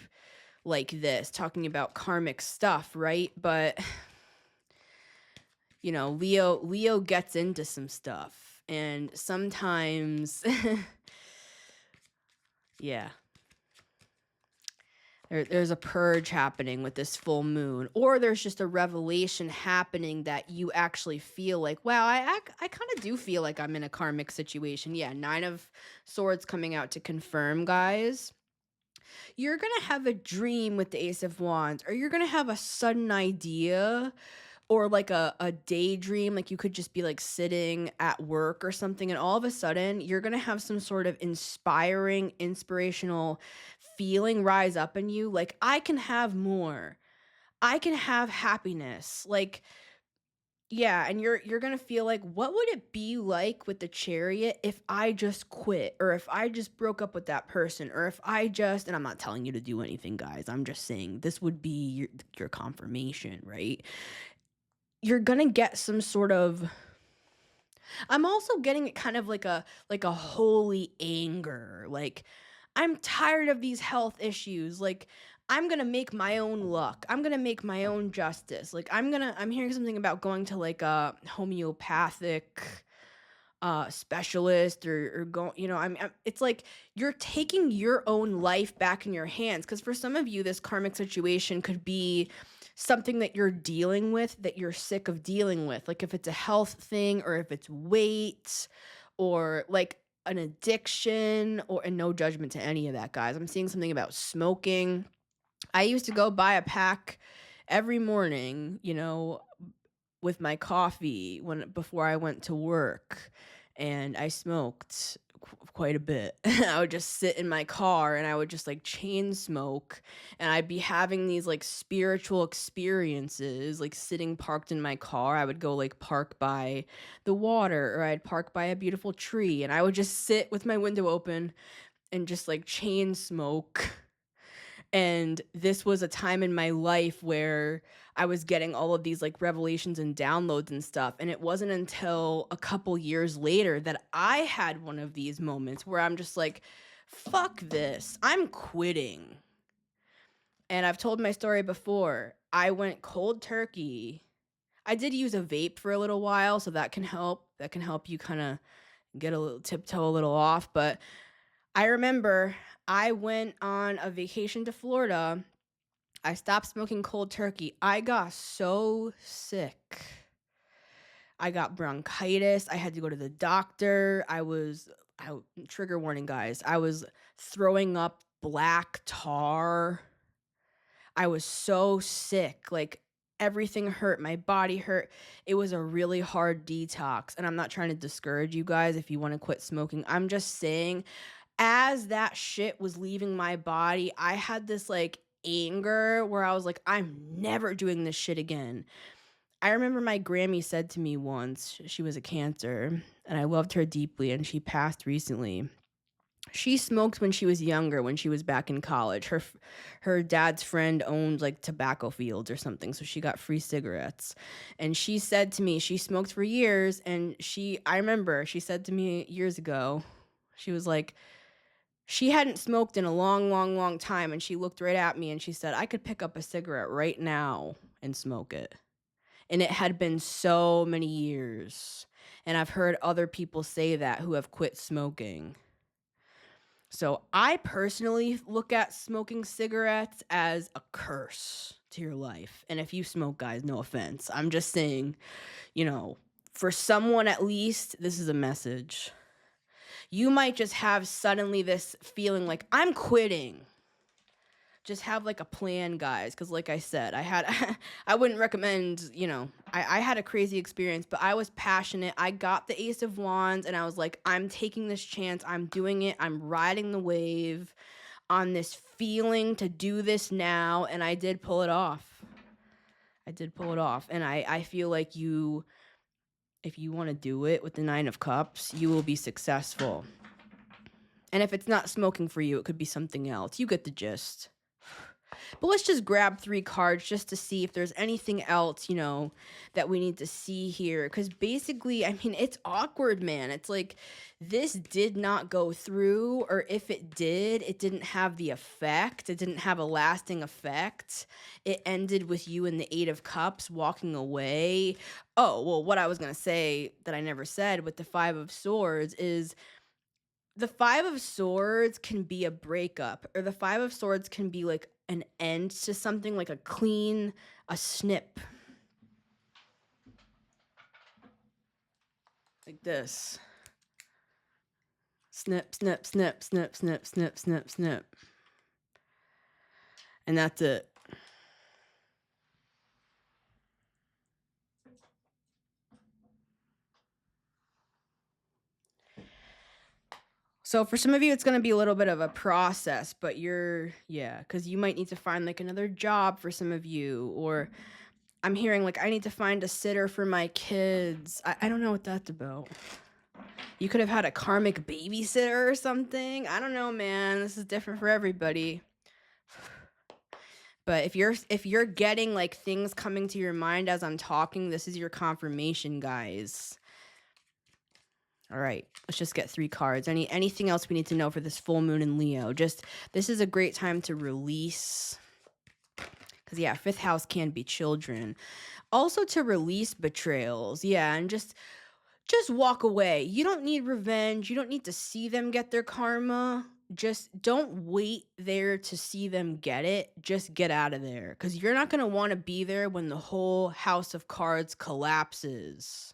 like this, talking about karmic stuff, right? But you know, Leo gets into some stuff, and sometimes yeah. There's a purge happening with this full moon, or there's just a revelation happening that you actually feel like, wow, I kind of do feel like I'm in a karmic situation. Yeah, Nine of Swords coming out to confirm, guys. You're going to have a dream with the Ace of Wands, or you're going to have a sudden idea, or like a daydream. Like you could just be like sitting at work or something, and all of a sudden you're going to have some sort of inspirational feeling rise up in you. Like, I can have more. I can have happiness. Like, yeah, and you're going to feel like, what would it be like with the Chariot if I just quit, or if I just broke up with that person, or if I just, and I'm not telling you to do anything, guys. I'm just saying this would be your confirmation, right? You're going to get some sort of, I'm also getting it kind of like a holy anger. Like, I'm tired of these health issues. Like, I'm going to make my own luck. I'm going to make my own justice. Like, I'm hearing something about going to like a homeopathic specialist, or go, you know, it's like you're taking your own life back in your hands. Because for some of you, this karmic situation could be something that you're dealing with, that you're sick of dealing with. Like if it's a health thing, or if it's weight, or like an addiction, and no judgment to any of that, guys. I'm seeing something about smoking. I used to go buy a pack every morning, you know, with my coffee before I went to work. and I smoked quite a bit. I would just sit in my car and I would just like chain smoke, and I'd be having these like spiritual experiences, like sitting parked in my car. I would go like park by the water, or I'd park by a beautiful tree, and I would just sit with my window open and just like chain smoke. And this was a time in my life where I was getting all of these like revelations and downloads and stuff. And it wasn't until a couple years later that I had one of these moments where I'm just like, fuck this, I'm quitting. And I've told my story before. I went cold turkey. I did use a vape for a little while, so that can help. That can help you kind of get a little tiptoe a little off. But I remember I went on a vacation to Florida. I stopped smoking cold turkey. I got so sick. I got bronchitis. I had to go to the doctor. Trigger warning, guys. I was throwing up black tar. I was so sick. Like, everything hurt. My body hurt. It was a really hard detox. And I'm not trying to discourage you guys if you want to quit smoking. I'm just saying, as that shit was leaving my body, I had this like anger where I was like, I'm never doing this shit again. I remember my Grammy said to me once, she was a Cancer, and I loved her deeply, and she passed recently. She smoked when she was younger, when she was back in college. Her dad's friend owned like tobacco fields or something, so she got free cigarettes. And she said to me, she smoked for years, and I remember she said to me years ago, she was like, she hadn't smoked in a long, long, long time, and she looked right at me and she said, I could pick up a cigarette right now and smoke it. And it had been so many years. And I've heard other people say that who have quit smoking. So I personally look at smoking cigarettes as a curse to your life. And if you smoke, guys, no offense. I'm just saying, for someone at least, this is a message. You might just have suddenly this feeling like, I'm quitting. Just have like a plan, guys, because like I said, I wouldn't recommend, I had a crazy experience, but I was passionate. I got the Ace of Wands, and I was like, I'm taking this chance. I'm doing it. I'm riding the wave on this feeling to do this now, and I did pull it off. And I feel like if you want to do it with the Nine of Cups, you will be successful. And if it's not smoking for you, it could be something else. You get the gist. But let's just grab 3 cards just to see if there's anything else, that we need to see here. Because basically, it's awkward, man. It's like this did not go through, or if it did, it didn't have the effect. It didn't have a lasting effect. It ended with you and the 8 of Cups walking away. Oh, well, what I was going to say that I never said with the 5 of Swords is the 5 of Swords can be a breakup, or the 5 of Swords can be like an end to something, like a snip. Like this. Snip, snip, snip, snip, snip, snip, snip, snip. And that's it. So for some of you, it's going to be a little bit of a process, but because you might need to find like another job for some of you, or I'm hearing like, I need to find a sitter for my kids. I don't know what that's about. You could have had a karmic babysitter or something. I don't know, man. This is different for everybody. But if you're getting like things coming to your mind as I'm talking, this is your confirmation, guys. All right, let's just get 3 cards. Anything else we need to know for this full moon in Leo? This is a great time to release. Because, 5th house can be children. Also to release betrayals. And just walk away. You don't need revenge. You don't need to see them get their karma. Just don't wait there to see them get it. Just get out of there. Because you're not going to want to be there when the whole house of cards collapses.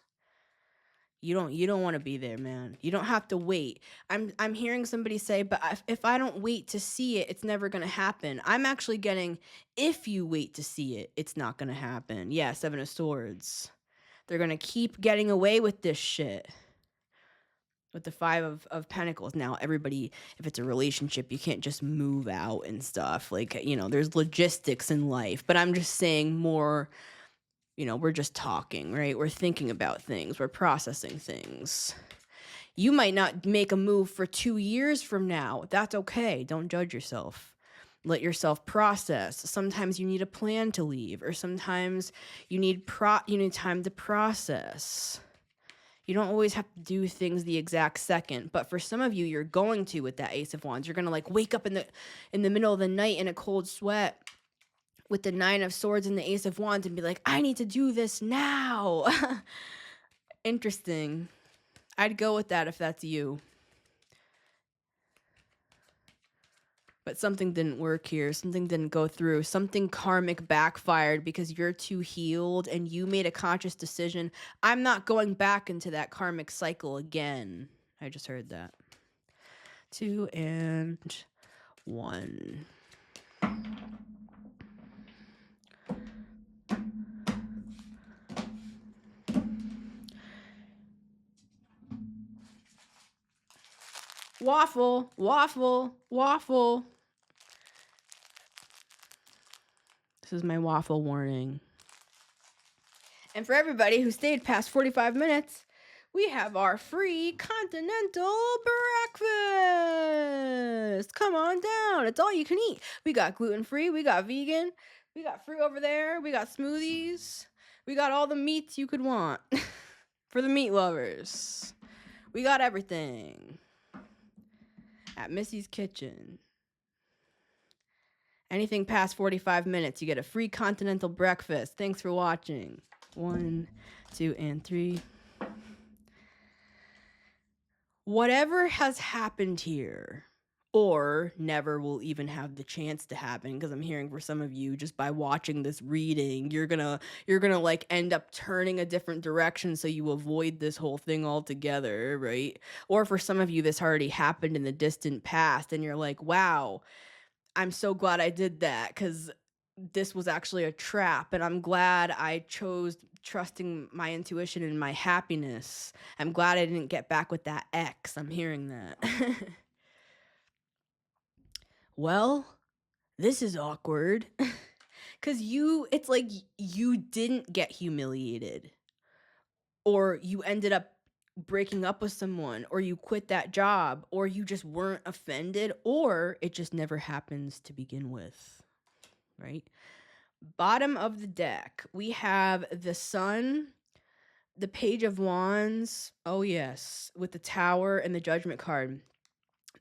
You don't want to be there, man. You don't have to wait. I'm hearing somebody say, but if I don't wait to see it, it's never going to happen. I'm actually getting, if you wait to see it, it's not going to happen. 7 of Swords. They're going to keep getting away with this shit. with the Five of Pentacles. Now, everybody, if it's a relationship, you can't just move out and stuff. Like, there's logistics in life. But I'm just saying more, we're just talking, right? We're thinking about things. We're processing things. You might not make a move for 2 years from now. That's okay. Don't judge yourself. Let yourself process. Sometimes you need a plan to leave, or sometimes you need time to process. You don't always have to do things the exact second, but for some of you, you're going to with that Ace of Wands. You're gonna wake up in the middle of the night in a cold sweat with the Nine of Swords and the Ace of Wands and be like, I need to do this now. Interesting. I'd go with that if that's you. But something didn't work here. Something didn't go through. Something karmic backfired because you're too healed and you made a conscious decision. I'm not going back into that karmic cycle again. I just heard that. 2 and 1. Waffle, waffle, waffle. This is my waffle warning. And for everybody who stayed past 45 minutes, we have our free continental breakfast. Come on down. It's all you can eat. We got gluten-free. We got vegan. We got fruit over there. We got smoothies. We got all the meats you could want for the meat lovers. We got everything at Missy's Kitchen. Anything past 45 minutes, you get a free continental breakfast. Thanks for watching. 1, 2, and 3. Whatever has happened here, or never will even have the chance to happen, because I'm hearing for some of you, just by watching this reading, you're gonna end up turning a different direction so you avoid this whole thing altogether, right? Or for some of you, this already happened in the distant past, and you're like, wow, I'm so glad I did that, because this was actually a trap, and I'm glad I chose trusting my intuition and my happiness. I'm glad I didn't get back with that ex. I'm hearing that. Well, this is awkward. Because it's like you didn't get humiliated, or you ended up breaking up with someone, or you quit that job, or you just weren't offended, or it just never happens to begin with, right? Bottom of the deck, we have the Sun, the Page of Wands, oh yes, with the Tower and the Judgment card.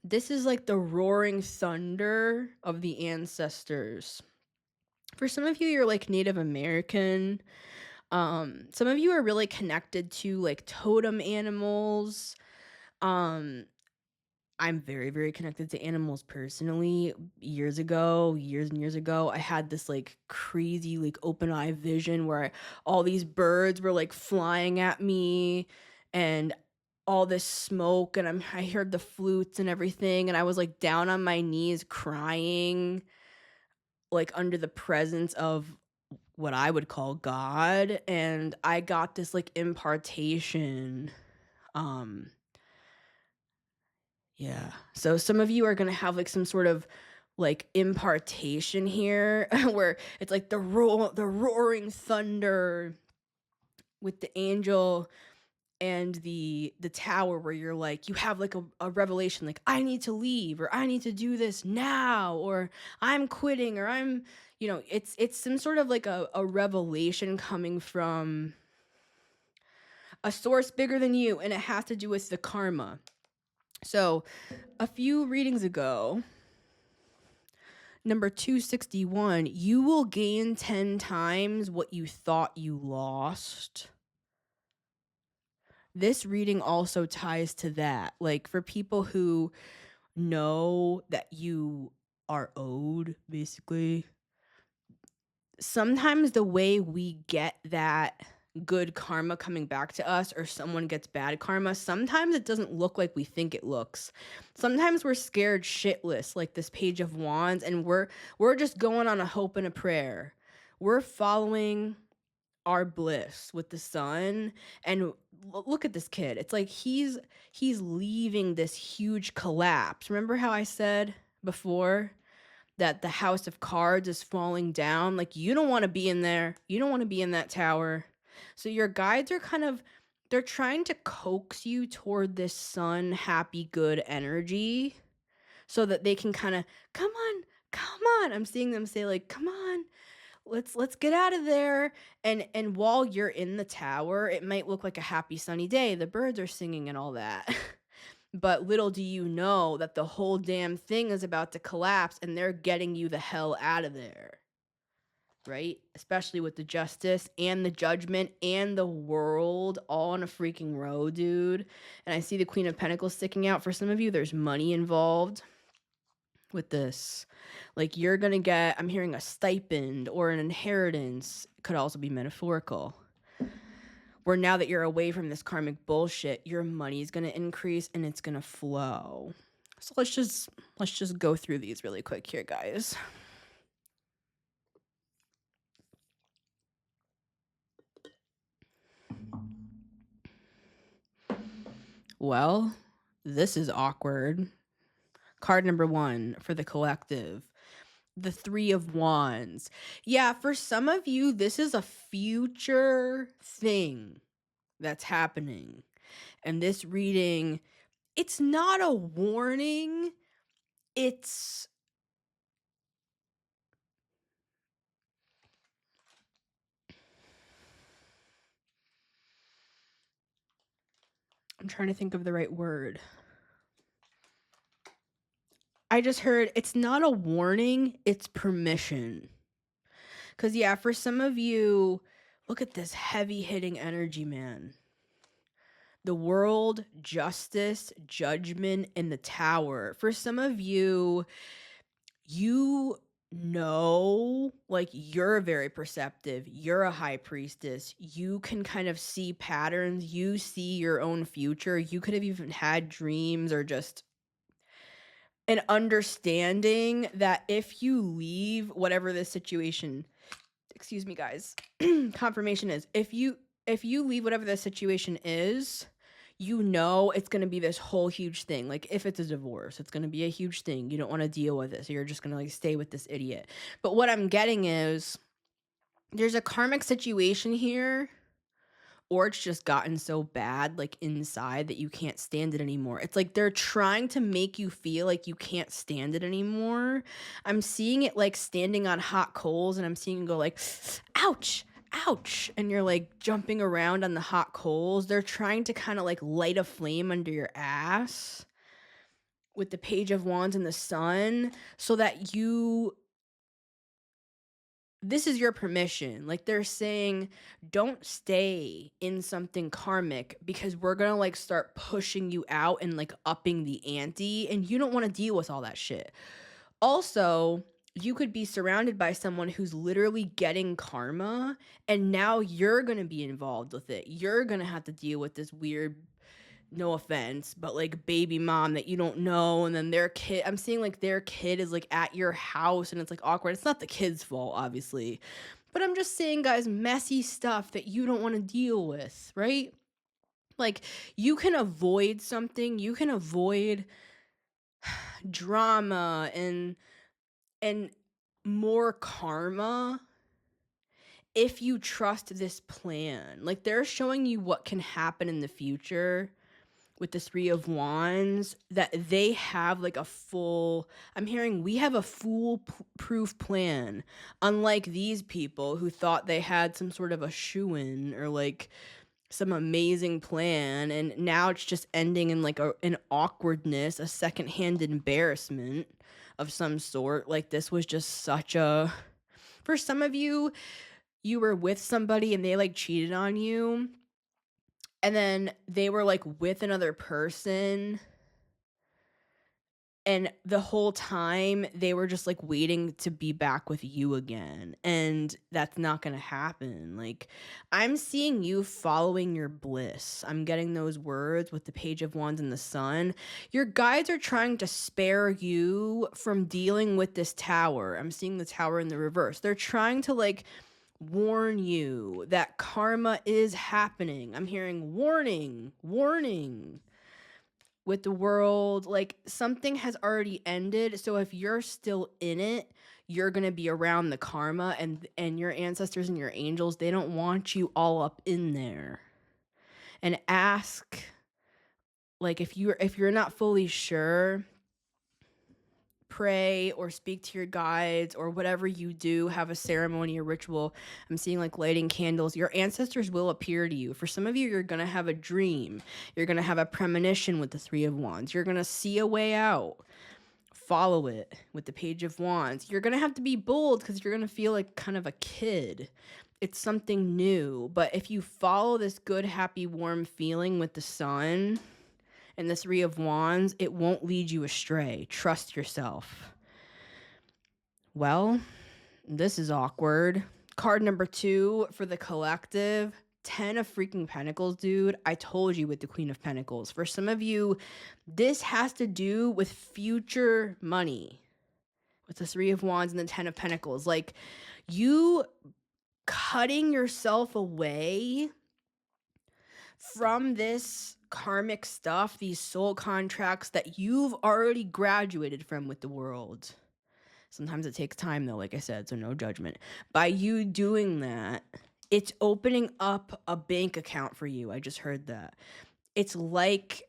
This is like the roaring thunder of the ancestors. For some of you, you're like Native American. Some of you are really connected to like totem animals. I'm very, very connected to animals personally. Years and years ago, I had this like crazy, like open eye vision where all these birds were like flying at me and all this smoke, and I heard the flutes and everything, and I was like down on my knees crying, like under the presence of what I would call God, and I got this like impartation. Yeah. So some of you are going to have like some sort of like impartation here where it's like the roaring thunder with the angel and the tower, where you're like, you have like a revelation, like I need to leave, or I need to do this now, or I'm quitting, or I'm, it's some sort of like a revelation coming from a source bigger than you, and it has to do with the karma. So a few readings ago, number 261, you will gain 10 times what you thought you lost. This reading also ties to that. Like for people who know that you are owed, basically, sometimes the way we get that good karma coming back to us, or someone gets bad karma, sometimes it doesn't look like we think it looks. Sometimes we're scared shitless, like this Page of Wands, and we're just going on a hope and a prayer. We're following our bliss with the sun. And look at this kid. It's like he's leaving this huge collapse. Remember how I said before that the house of cards is falling down? Like, you don't want to be in there. You don't want to be in that tower. So your guides are they're trying to coax you toward this sun, happy, good energy so that they can kind of, come on, come on. I'm seeing them say like, come on, let's get out of there. And while you're in the tower, it might look like a happy sunny day. The birds are singing and all that. But little do you know that the whole damn thing is about to collapse and they're getting you the hell out of there. Right? Especially with the justice and the judgment and the world all in a freaking row, dude. And I see the Queen of Pentacles sticking out. For some of you, there's money involved with this. Like, you're gonna get, I'm hearing a stipend or an inheritance. It could also be metaphorical. Where now that you're away from this karmic bullshit, your money is going to increase and it's going to flow. So let's just go through these really quick here, guys. Well, this is awkward. Card number 1 for the collective. The 3 of Wands. Yeah, for some of you, this is a future thing that's happening. And this reading, it's not a warning. I'm trying to think of the right word. I just heard it's not a warning, it's permission. Because, yeah, for some of you, look at this heavy-hitting energy, man. The world, justice, judgment, and the tower. For some of you, you know, like, you're very perceptive. You're a high priestess. You can kind of see patterns. You see your own future. You could have even had dreams or just an understanding that if you leave whatever this situation, excuse me, guys, confirmation is, if you leave whatever the situation is, you know it's going to be this whole huge thing. Like, if it's a divorce, it's going to be a huge thing. You don't want to deal with it, so you're just going to like stay with this idiot. But what I'm getting is there's a karmic situation here, or it's just gotten so bad, like, inside that you can't stand it anymore. It's like they're trying to make you feel like you can't stand it anymore. I'm seeing it like standing on hot coals, and I'm seeing it go like, ouch, ouch, and you're like jumping around on the hot coals. They're trying to kind of like light a flame under your ass with the Page of Wands and the Sun, so that this is your permission. Like, they're saying, don't stay in something karmic because we're gonna like start pushing you out and like upping the ante, and you don't want to deal with all that shit. Also, you could be surrounded by someone who's literally getting karma, and now you're gonna be involved with it. You're gonna have to deal with this weird, no offense, but like baby mom that you don't know, and then their kid, I'm seeing like their kid is like at your house, and it's like awkward. It's not the kid's fault, obviously, but I'm just saying, guys, messy stuff that you don't want to deal with, right? Like, you can avoid something, you can avoid drama and more karma if you trust this plan. Like, they're showing you what can happen in the future with the 3 of Wands, that they have like a full, I'm hearing we have a foolproof plan, unlike these people who thought they had some sort of a shoo-in or like some amazing plan, and now it's just ending in like an awkwardness, a secondhand embarrassment of some sort. Like, this was just such a, for some of you, you were with somebody and they like cheated on you, and then they were like with another person, and the whole time they were just like waiting to be back with you again, and that's not gonna happen. Like, I'm seeing you following your bliss. I'm getting those words with the Page of Wands and the Sun. Your guides are trying to spare you from dealing with this tower. I'm seeing the tower in the reverse. They're trying to like warn you that karma is happening. I'm hearing warning, warning with the world. Like, something has already ended. So if you're still in it, you're going to be around the karma, and your ancestors and your angels, they don't want you all up in there. And ask, like, if you're not fully sure, pray or speak to your guides or whatever you do, have a ceremony or ritual. I'm seeing like lighting candles. Your ancestors will appear to you. For some of you, you're going to have a dream. You're going to have a premonition with the Three of Wands. You're going to see a way out. Follow it with the Page of Wands. You're going to have to be bold because you're going to feel like kind of a kid. It's something new. But if you follow this good, happy, warm feeling with the sun and the Three of Wands, it won't lead you astray. Trust yourself. Well, this is awkward. Card number 2 for the collective. 10 of freaking Pentacles, dude. I told you with the Queen of Pentacles. For some of you, this has to do with future money. With the Three of Wands and the 10 of Pentacles. Like, you cutting yourself away from this karmic stuff, these soul contracts that you've already graduated from with the world. Sometimes it takes time though, like I said, so no judgment. By you doing that, it's opening up a bank account for you. I just heard that. It's like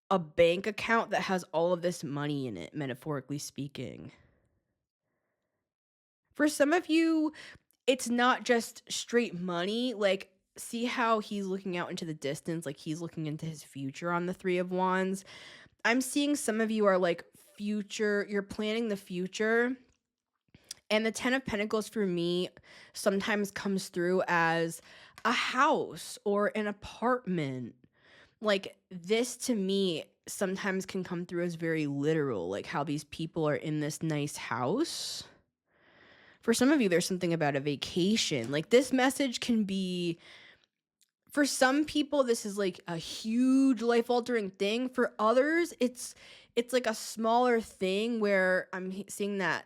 a bank account that has all of this money in it, metaphorically speaking. For some of you, it's not just straight money. Like, see how he's looking out into the distance, like he's looking into his future on the Three of Wands. I'm seeing some of you are like future, you're planning the future. And the 10 of Pentacles for me sometimes comes through as a house or an apartment. Like, this to me sometimes can come through as very literal, like how these people are in this nice house. For some of you, there's something about a vacation. Like, this message can be, for some people, this is like a huge life-altering thing. For others, it's like a smaller thing where I'm seeing that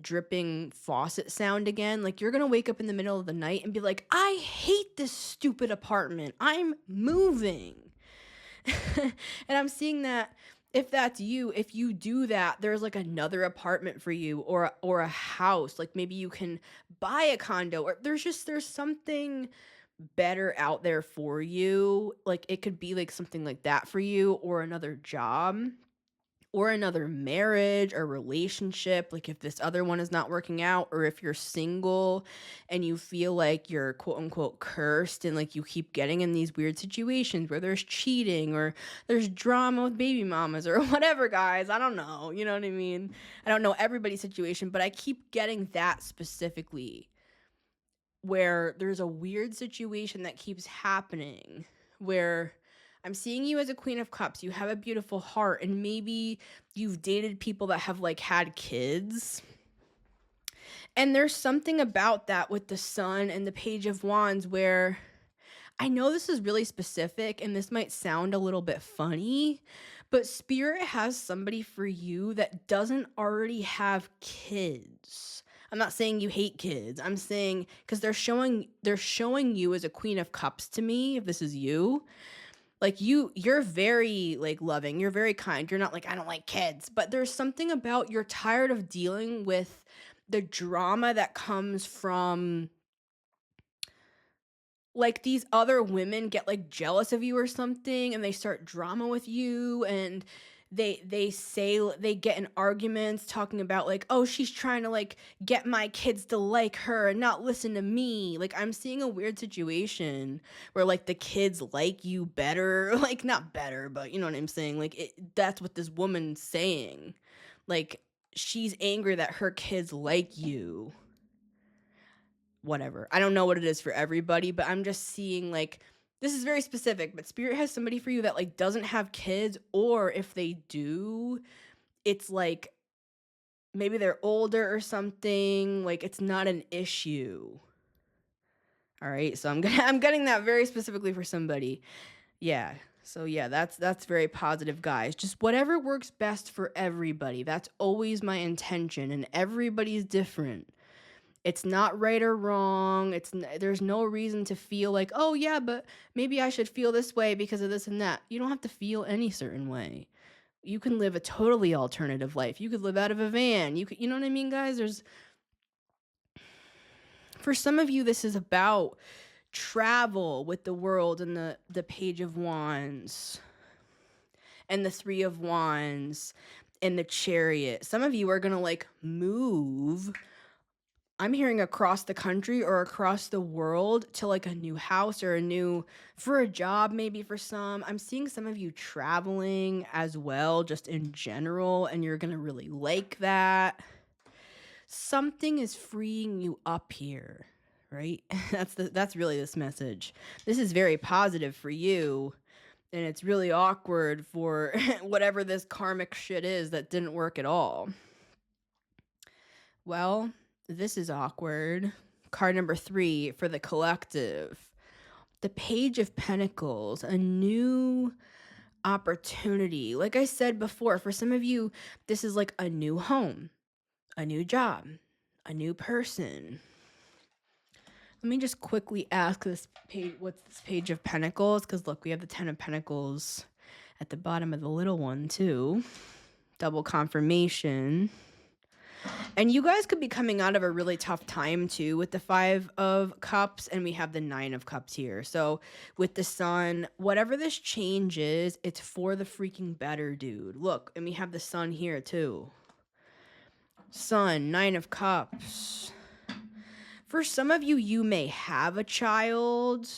dripping faucet sound again. Like, you're going to wake up in the middle of the night and be like, I hate this stupid apartment. I'm moving. And I'm seeing that if that's you, if you do that, there's like another apartment for you, or a house. Like, maybe you can buy a condo, or there's something better out there for you. Like, it could be like something like that for you, or another job, or another marriage or relationship. Like, if this other one is not working out, or if you're single and you feel like you're quote unquote cursed, and like you keep getting in these weird situations where there's cheating or there's drama with baby mamas or whatever, guys. I don't know. You know what I mean? I don't know everybody's situation, but I keep getting that specifically, where there's a weird situation that keeps happening, where I'm seeing you as a Queen of Cups. You have a beautiful heart, and maybe you've dated people that have like had kids. And there's something about that with the Sun and the Page of Wands where, I know this is really specific and this might sound a little bit funny, but Spirit has somebody for you that doesn't already have kids. I'm not saying you hate kids. I'm saying, because they're showing you as a Queen of Cups to me, if this is you. Like, you're very like loving, you're very kind, you're not like, I don't like kids. But there's something about, you're tired of dealing with the drama that comes from, like, these other women get like jealous of you or something, and they start drama with you, and they say, they get in arguments talking about like, oh, she's trying to like get my kids to like her and not listen to me. Like, I'm seeing a weird situation where like the kids like you better, like not better, but you know what I'm saying? Like, that's what this woman's saying. Like, she's angry that her kids like you. Whatever. I don't know what it is for everybody, but I'm just seeing like, this is very specific, but Spirit has somebody for you that like doesn't have kids, or if they do, it's like maybe they're older or something. Like, it's not an issue. All right, so I'm getting that very specifically for somebody. Yeah. So yeah, that's very positive, guys. Just whatever works best for everybody. That's always my intention, and everybody's different. It's not right or wrong. There's no reason to feel like, "Oh yeah, but maybe I should feel this way because of this and that." You don't have to feel any certain way. You can live a totally alternative life. You could live out of a van. You know what I mean, guys? For some of you, this is about travel with the world and the Page of Wands and the Three of Wands and the Chariot. Some of you are going to like move. I'm hearing across the country or across the world to like a new house or for a job, maybe for some. I'm seeing some of you traveling as well, just in general, and you're going to really like that. Something is freeing you up here, right? That's really this message. This is very positive for you, and it's really awkward for whatever this karmic shit is that didn't work at all. Well, this is awkward. Card number 3 for the collective. The Page of Pentacles, a new opportunity. Like I said before, for some of you, this is like a new home, a new job, a new person. Let me just quickly ask this page, what's this Page of Pentacles? Because look, we have the 10 of Pentacles at the bottom of the little one too. Double confirmation. And you guys could be coming out of a really tough time too with the 5 of Cups, and we have the 9 of Cups here. So with the Sun, whatever this change is, it's for the freaking better, dude. Look, and we have the Sun here too. Sun, 9 of Cups. For some of you, you may have a child.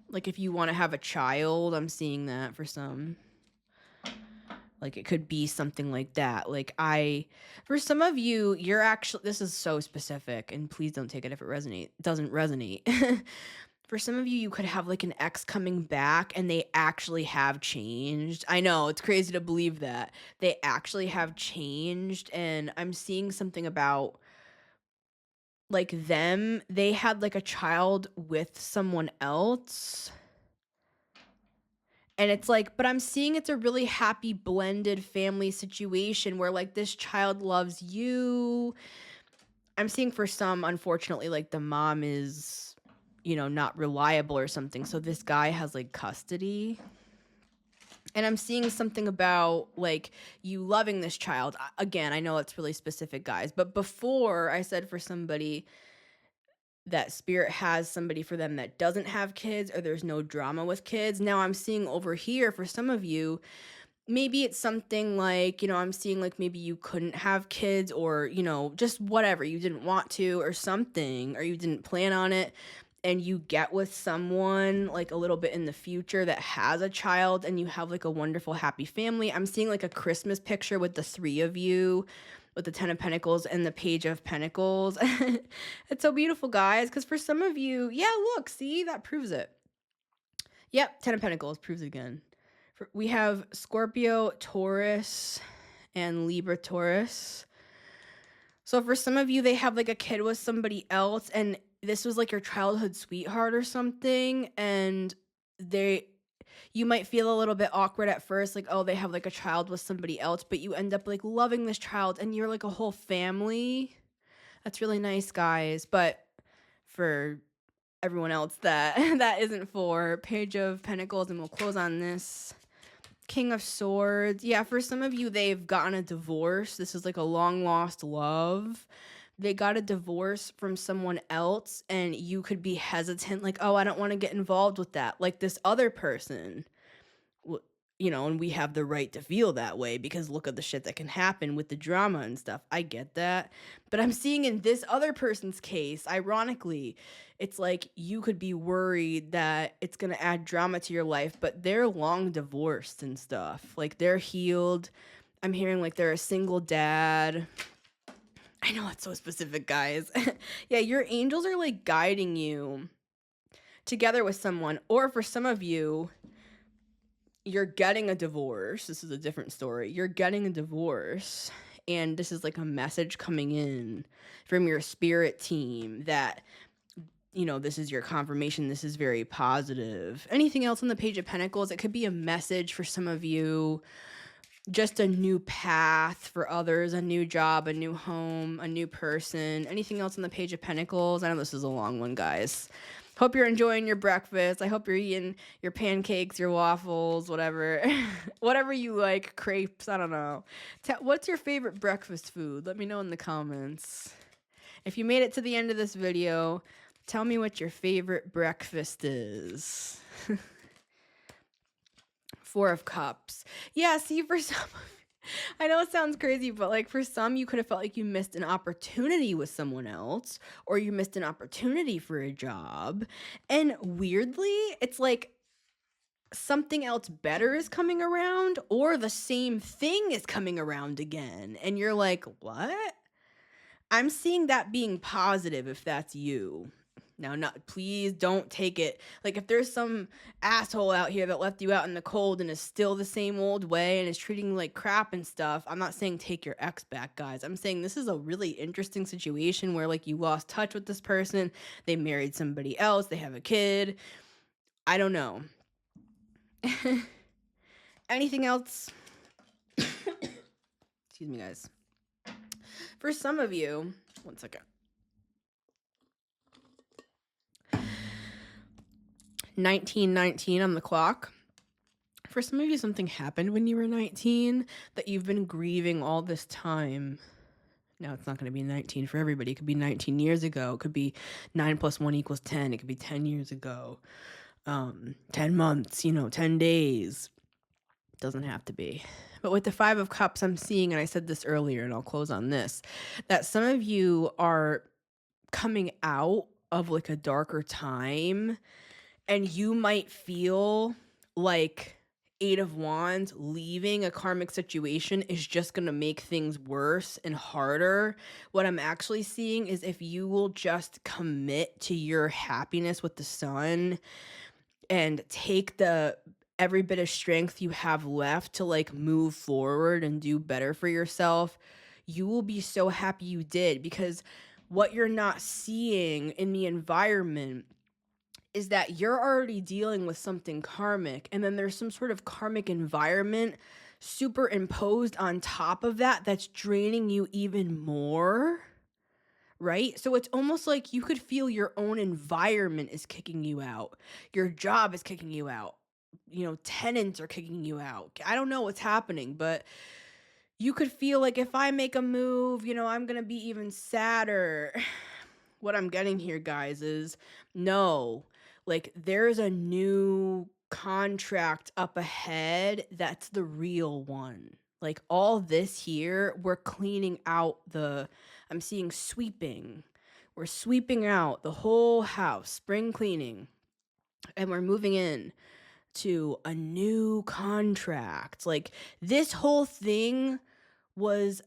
Like if you want to have a child, I'm seeing that for some. Like it could be something like that. For some of you, you're actually, this is so specific, and please don't take it if it doesn't resonate. For some of you, you could have like an ex coming back and they actually have changed. I know, it's crazy to believe that. They actually have changed, and I'm seeing something about like they had like a child with someone else. And it's like, but I'm seeing it's a really happy blended family situation where like this child loves you. I'm seeing for some, unfortunately, like the mom is, not reliable or something. So this guy has like custody. And I'm seeing something about like you loving this child. Again, I know it's really specific, guys. But before I said for somebody that spirit has somebody for them that doesn't have kids or there's no drama with kids. Now I'm seeing over here for some of you, maybe it's something like, I'm seeing like maybe you couldn't have kids or, just whatever, you didn't want to or something, or you didn't plan on it, and you get with someone like a little bit in the future that has a child and you have like a wonderful, happy family. I'm seeing like a Christmas picture with the 3 of you, with the 10 of Pentacles and the Page of Pentacles. It's so beautiful, guys, because for some of you, yeah, look, see, that proves it. Yep, 10 of Pentacles proves it again. We have Scorpio, Taurus, and Libra, Taurus. So for some of you, they have like a kid with somebody else, and this was like your childhood sweetheart or something, and you might feel a little bit awkward at first, like, oh, they have like a child with somebody else, but you end up like loving this child and you're like a whole family. That's really nice, guys. But for everyone else that isn't for, Page of Pentacles, and we'll close on this. King of Swords. Yeah, for some of you, they've gotten a divorce. This is like a long lost love. They got a divorce from someone else, and you could be hesitant, like, oh, I don't want to get involved with that. Like this other person, and we have the right to feel that way because look at the shit that can happen with the drama and stuff. I get that. But I'm seeing in this other person's case, ironically, it's like you could be worried that it's going to add drama to your life, but they're long divorced and stuff. Like they're healed. I'm hearing like they're a single dad. I know it's so specific, guys. Yeah, your angels are like guiding you together with someone. Or for some of you, you're getting a divorce. This is a different story. You're getting a divorce, and this is like a message coming in from your spirit team that, this is your confirmation. This is very positive. Anything else on the Page of Pentacles? It could be a message for some of you just a new path for others, a new job, a new home, a new person. Anything else on the Page of Pentacles? I know this is a long one, guys. Hope you're enjoying your breakfast. I hope you're eating your pancakes, your waffles, whatever. Whatever you like, crepes, I don't know. What's your favorite breakfast food? Let me know in the comments. If you made it to the end of this video, tell me what your favorite breakfast is. Four of Cups. Yeah, see, for some, I know it sounds crazy, but like for some, you could have felt like you missed an opportunity with someone else, or you missed an opportunity for a job. And weirdly, it's like something else better is coming around, or the same thing is coming around again. And you're like, what? I'm seeing that being positive if that's you. Now, please don't take it. Like, if there's some asshole out here that left you out in the cold and is still the same old way and is treating you like crap and stuff, I'm not saying take your ex back, guys. I'm saying this is a really interesting situation where, like, you lost touch with this person. They married somebody else. They have a kid. I don't know. Anything else? Excuse me, guys. For some of you, one second. 1919 on the clock. For some of you, something happened when you were 19 that you've been grieving all this time. Now, it's not going to be 19 for everybody. It could be 19 years ago. It could be 9 + 1 = 10. It could be 10 years ago. 10 months, 10 days. Doesn't have to be. But with the Five of Cups, I'm seeing, and I said this earlier, and I'll close on this, that some of you are coming out of like a darker time, and you might feel like Eight of Wands leaving a karmic situation is just going to make things worse and harder. What I'm actually seeing is if you will just commit to your happiness with the sun and take every bit of strength you have left to like move forward and do better for yourself, you will be so happy you did, because what you're not seeing in the environment is that you're already dealing with something karmic, and then there's some sort of karmic environment superimposed on top of that that's draining you even more, right? So it's almost like you could feel your own environment is kicking you out. Your job is kicking you out. Tenants are kicking you out. I don't know what's happening, but you could feel like if I make a move, I'm going to be even sadder. What I'm getting here, guys, is no. Like, there's a new contract up ahead that's the real one. Like, all this here, we're cleaning out I'm seeing sweeping. We're sweeping out the whole house, spring cleaning. And we're moving in to a new contract. Like, this whole thing was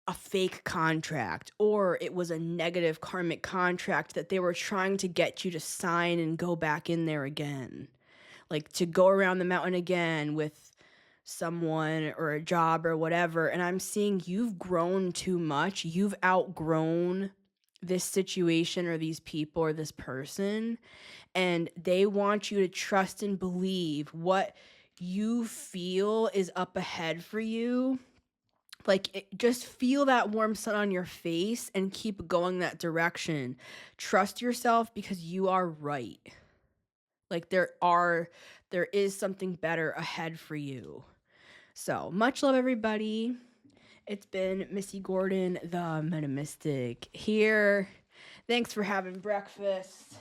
a fake contract, or it was a negative karmic contract that they were trying to get you to sign and go back in there again, like to go around the mountain again with someone or a job or whatever. And I'm seeing you've grown too much. You've outgrown this situation or these people or this person, and they want you to trust and believe what you feel is up ahead for you. Like, just feel that warm sun on your face and keep going that direction. Trust yourself, because you are right. Like, there is something better ahead for you. So, much love, everybody. It's been Missy Gordon, the Metamystic, here. Thanks for having breakfast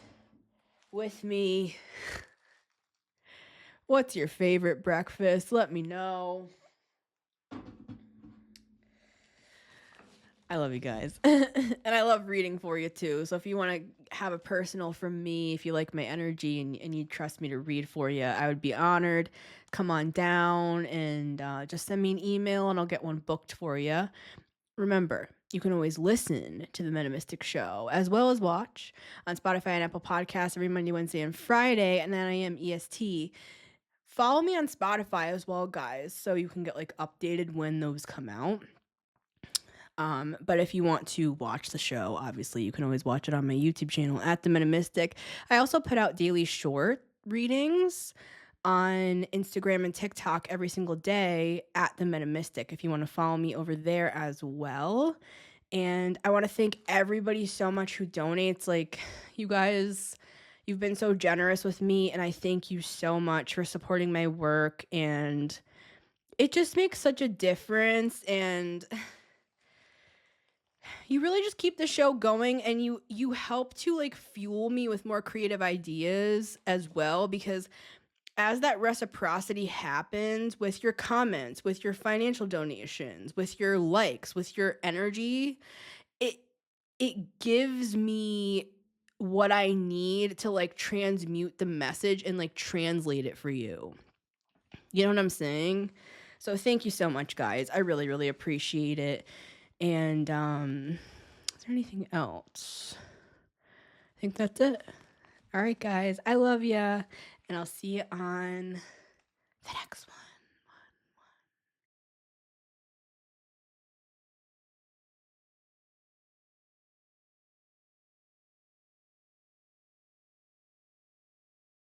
with me. What's your favorite breakfast? Let me know. I love you guys. And I love reading for you too. So if you want to have a personal from me, if you like my energy and you trust me to read for you, I would be honored. Come on down and just send me an email and I'll get one booked for you. Remember, you can always listen to The Metamystic Show as well as watch on Spotify and Apple Podcasts every Monday, Wednesday, and Friday at 9 a.m. EST. Follow me on Spotify as well, guys, so you can get like updated when those come out. But if you want to watch the show, obviously you can always watch it on my YouTube channel at The Metamystic. I also put out daily short readings on Instagram and TikTok every single day at the Metamystic if you want to follow me over there as well. And I want to thank everybody so much who donates. Like, you guys, you've been so generous with me, and I thank you so much for supporting my work. And it just makes such a difference. And you really just keep the show going, and you help to like fuel me with more creative ideas as well, because as that reciprocity happens with your comments, with your financial donations, with your likes, with your energy, it it gives me what I need to like transmute the message and like translate it for you. You know what I'm saying? So thank you so much, guys. I really, really appreciate it. And is there anything else? I think that's it. All right, guys. I love ya. And I'll see you on the next one.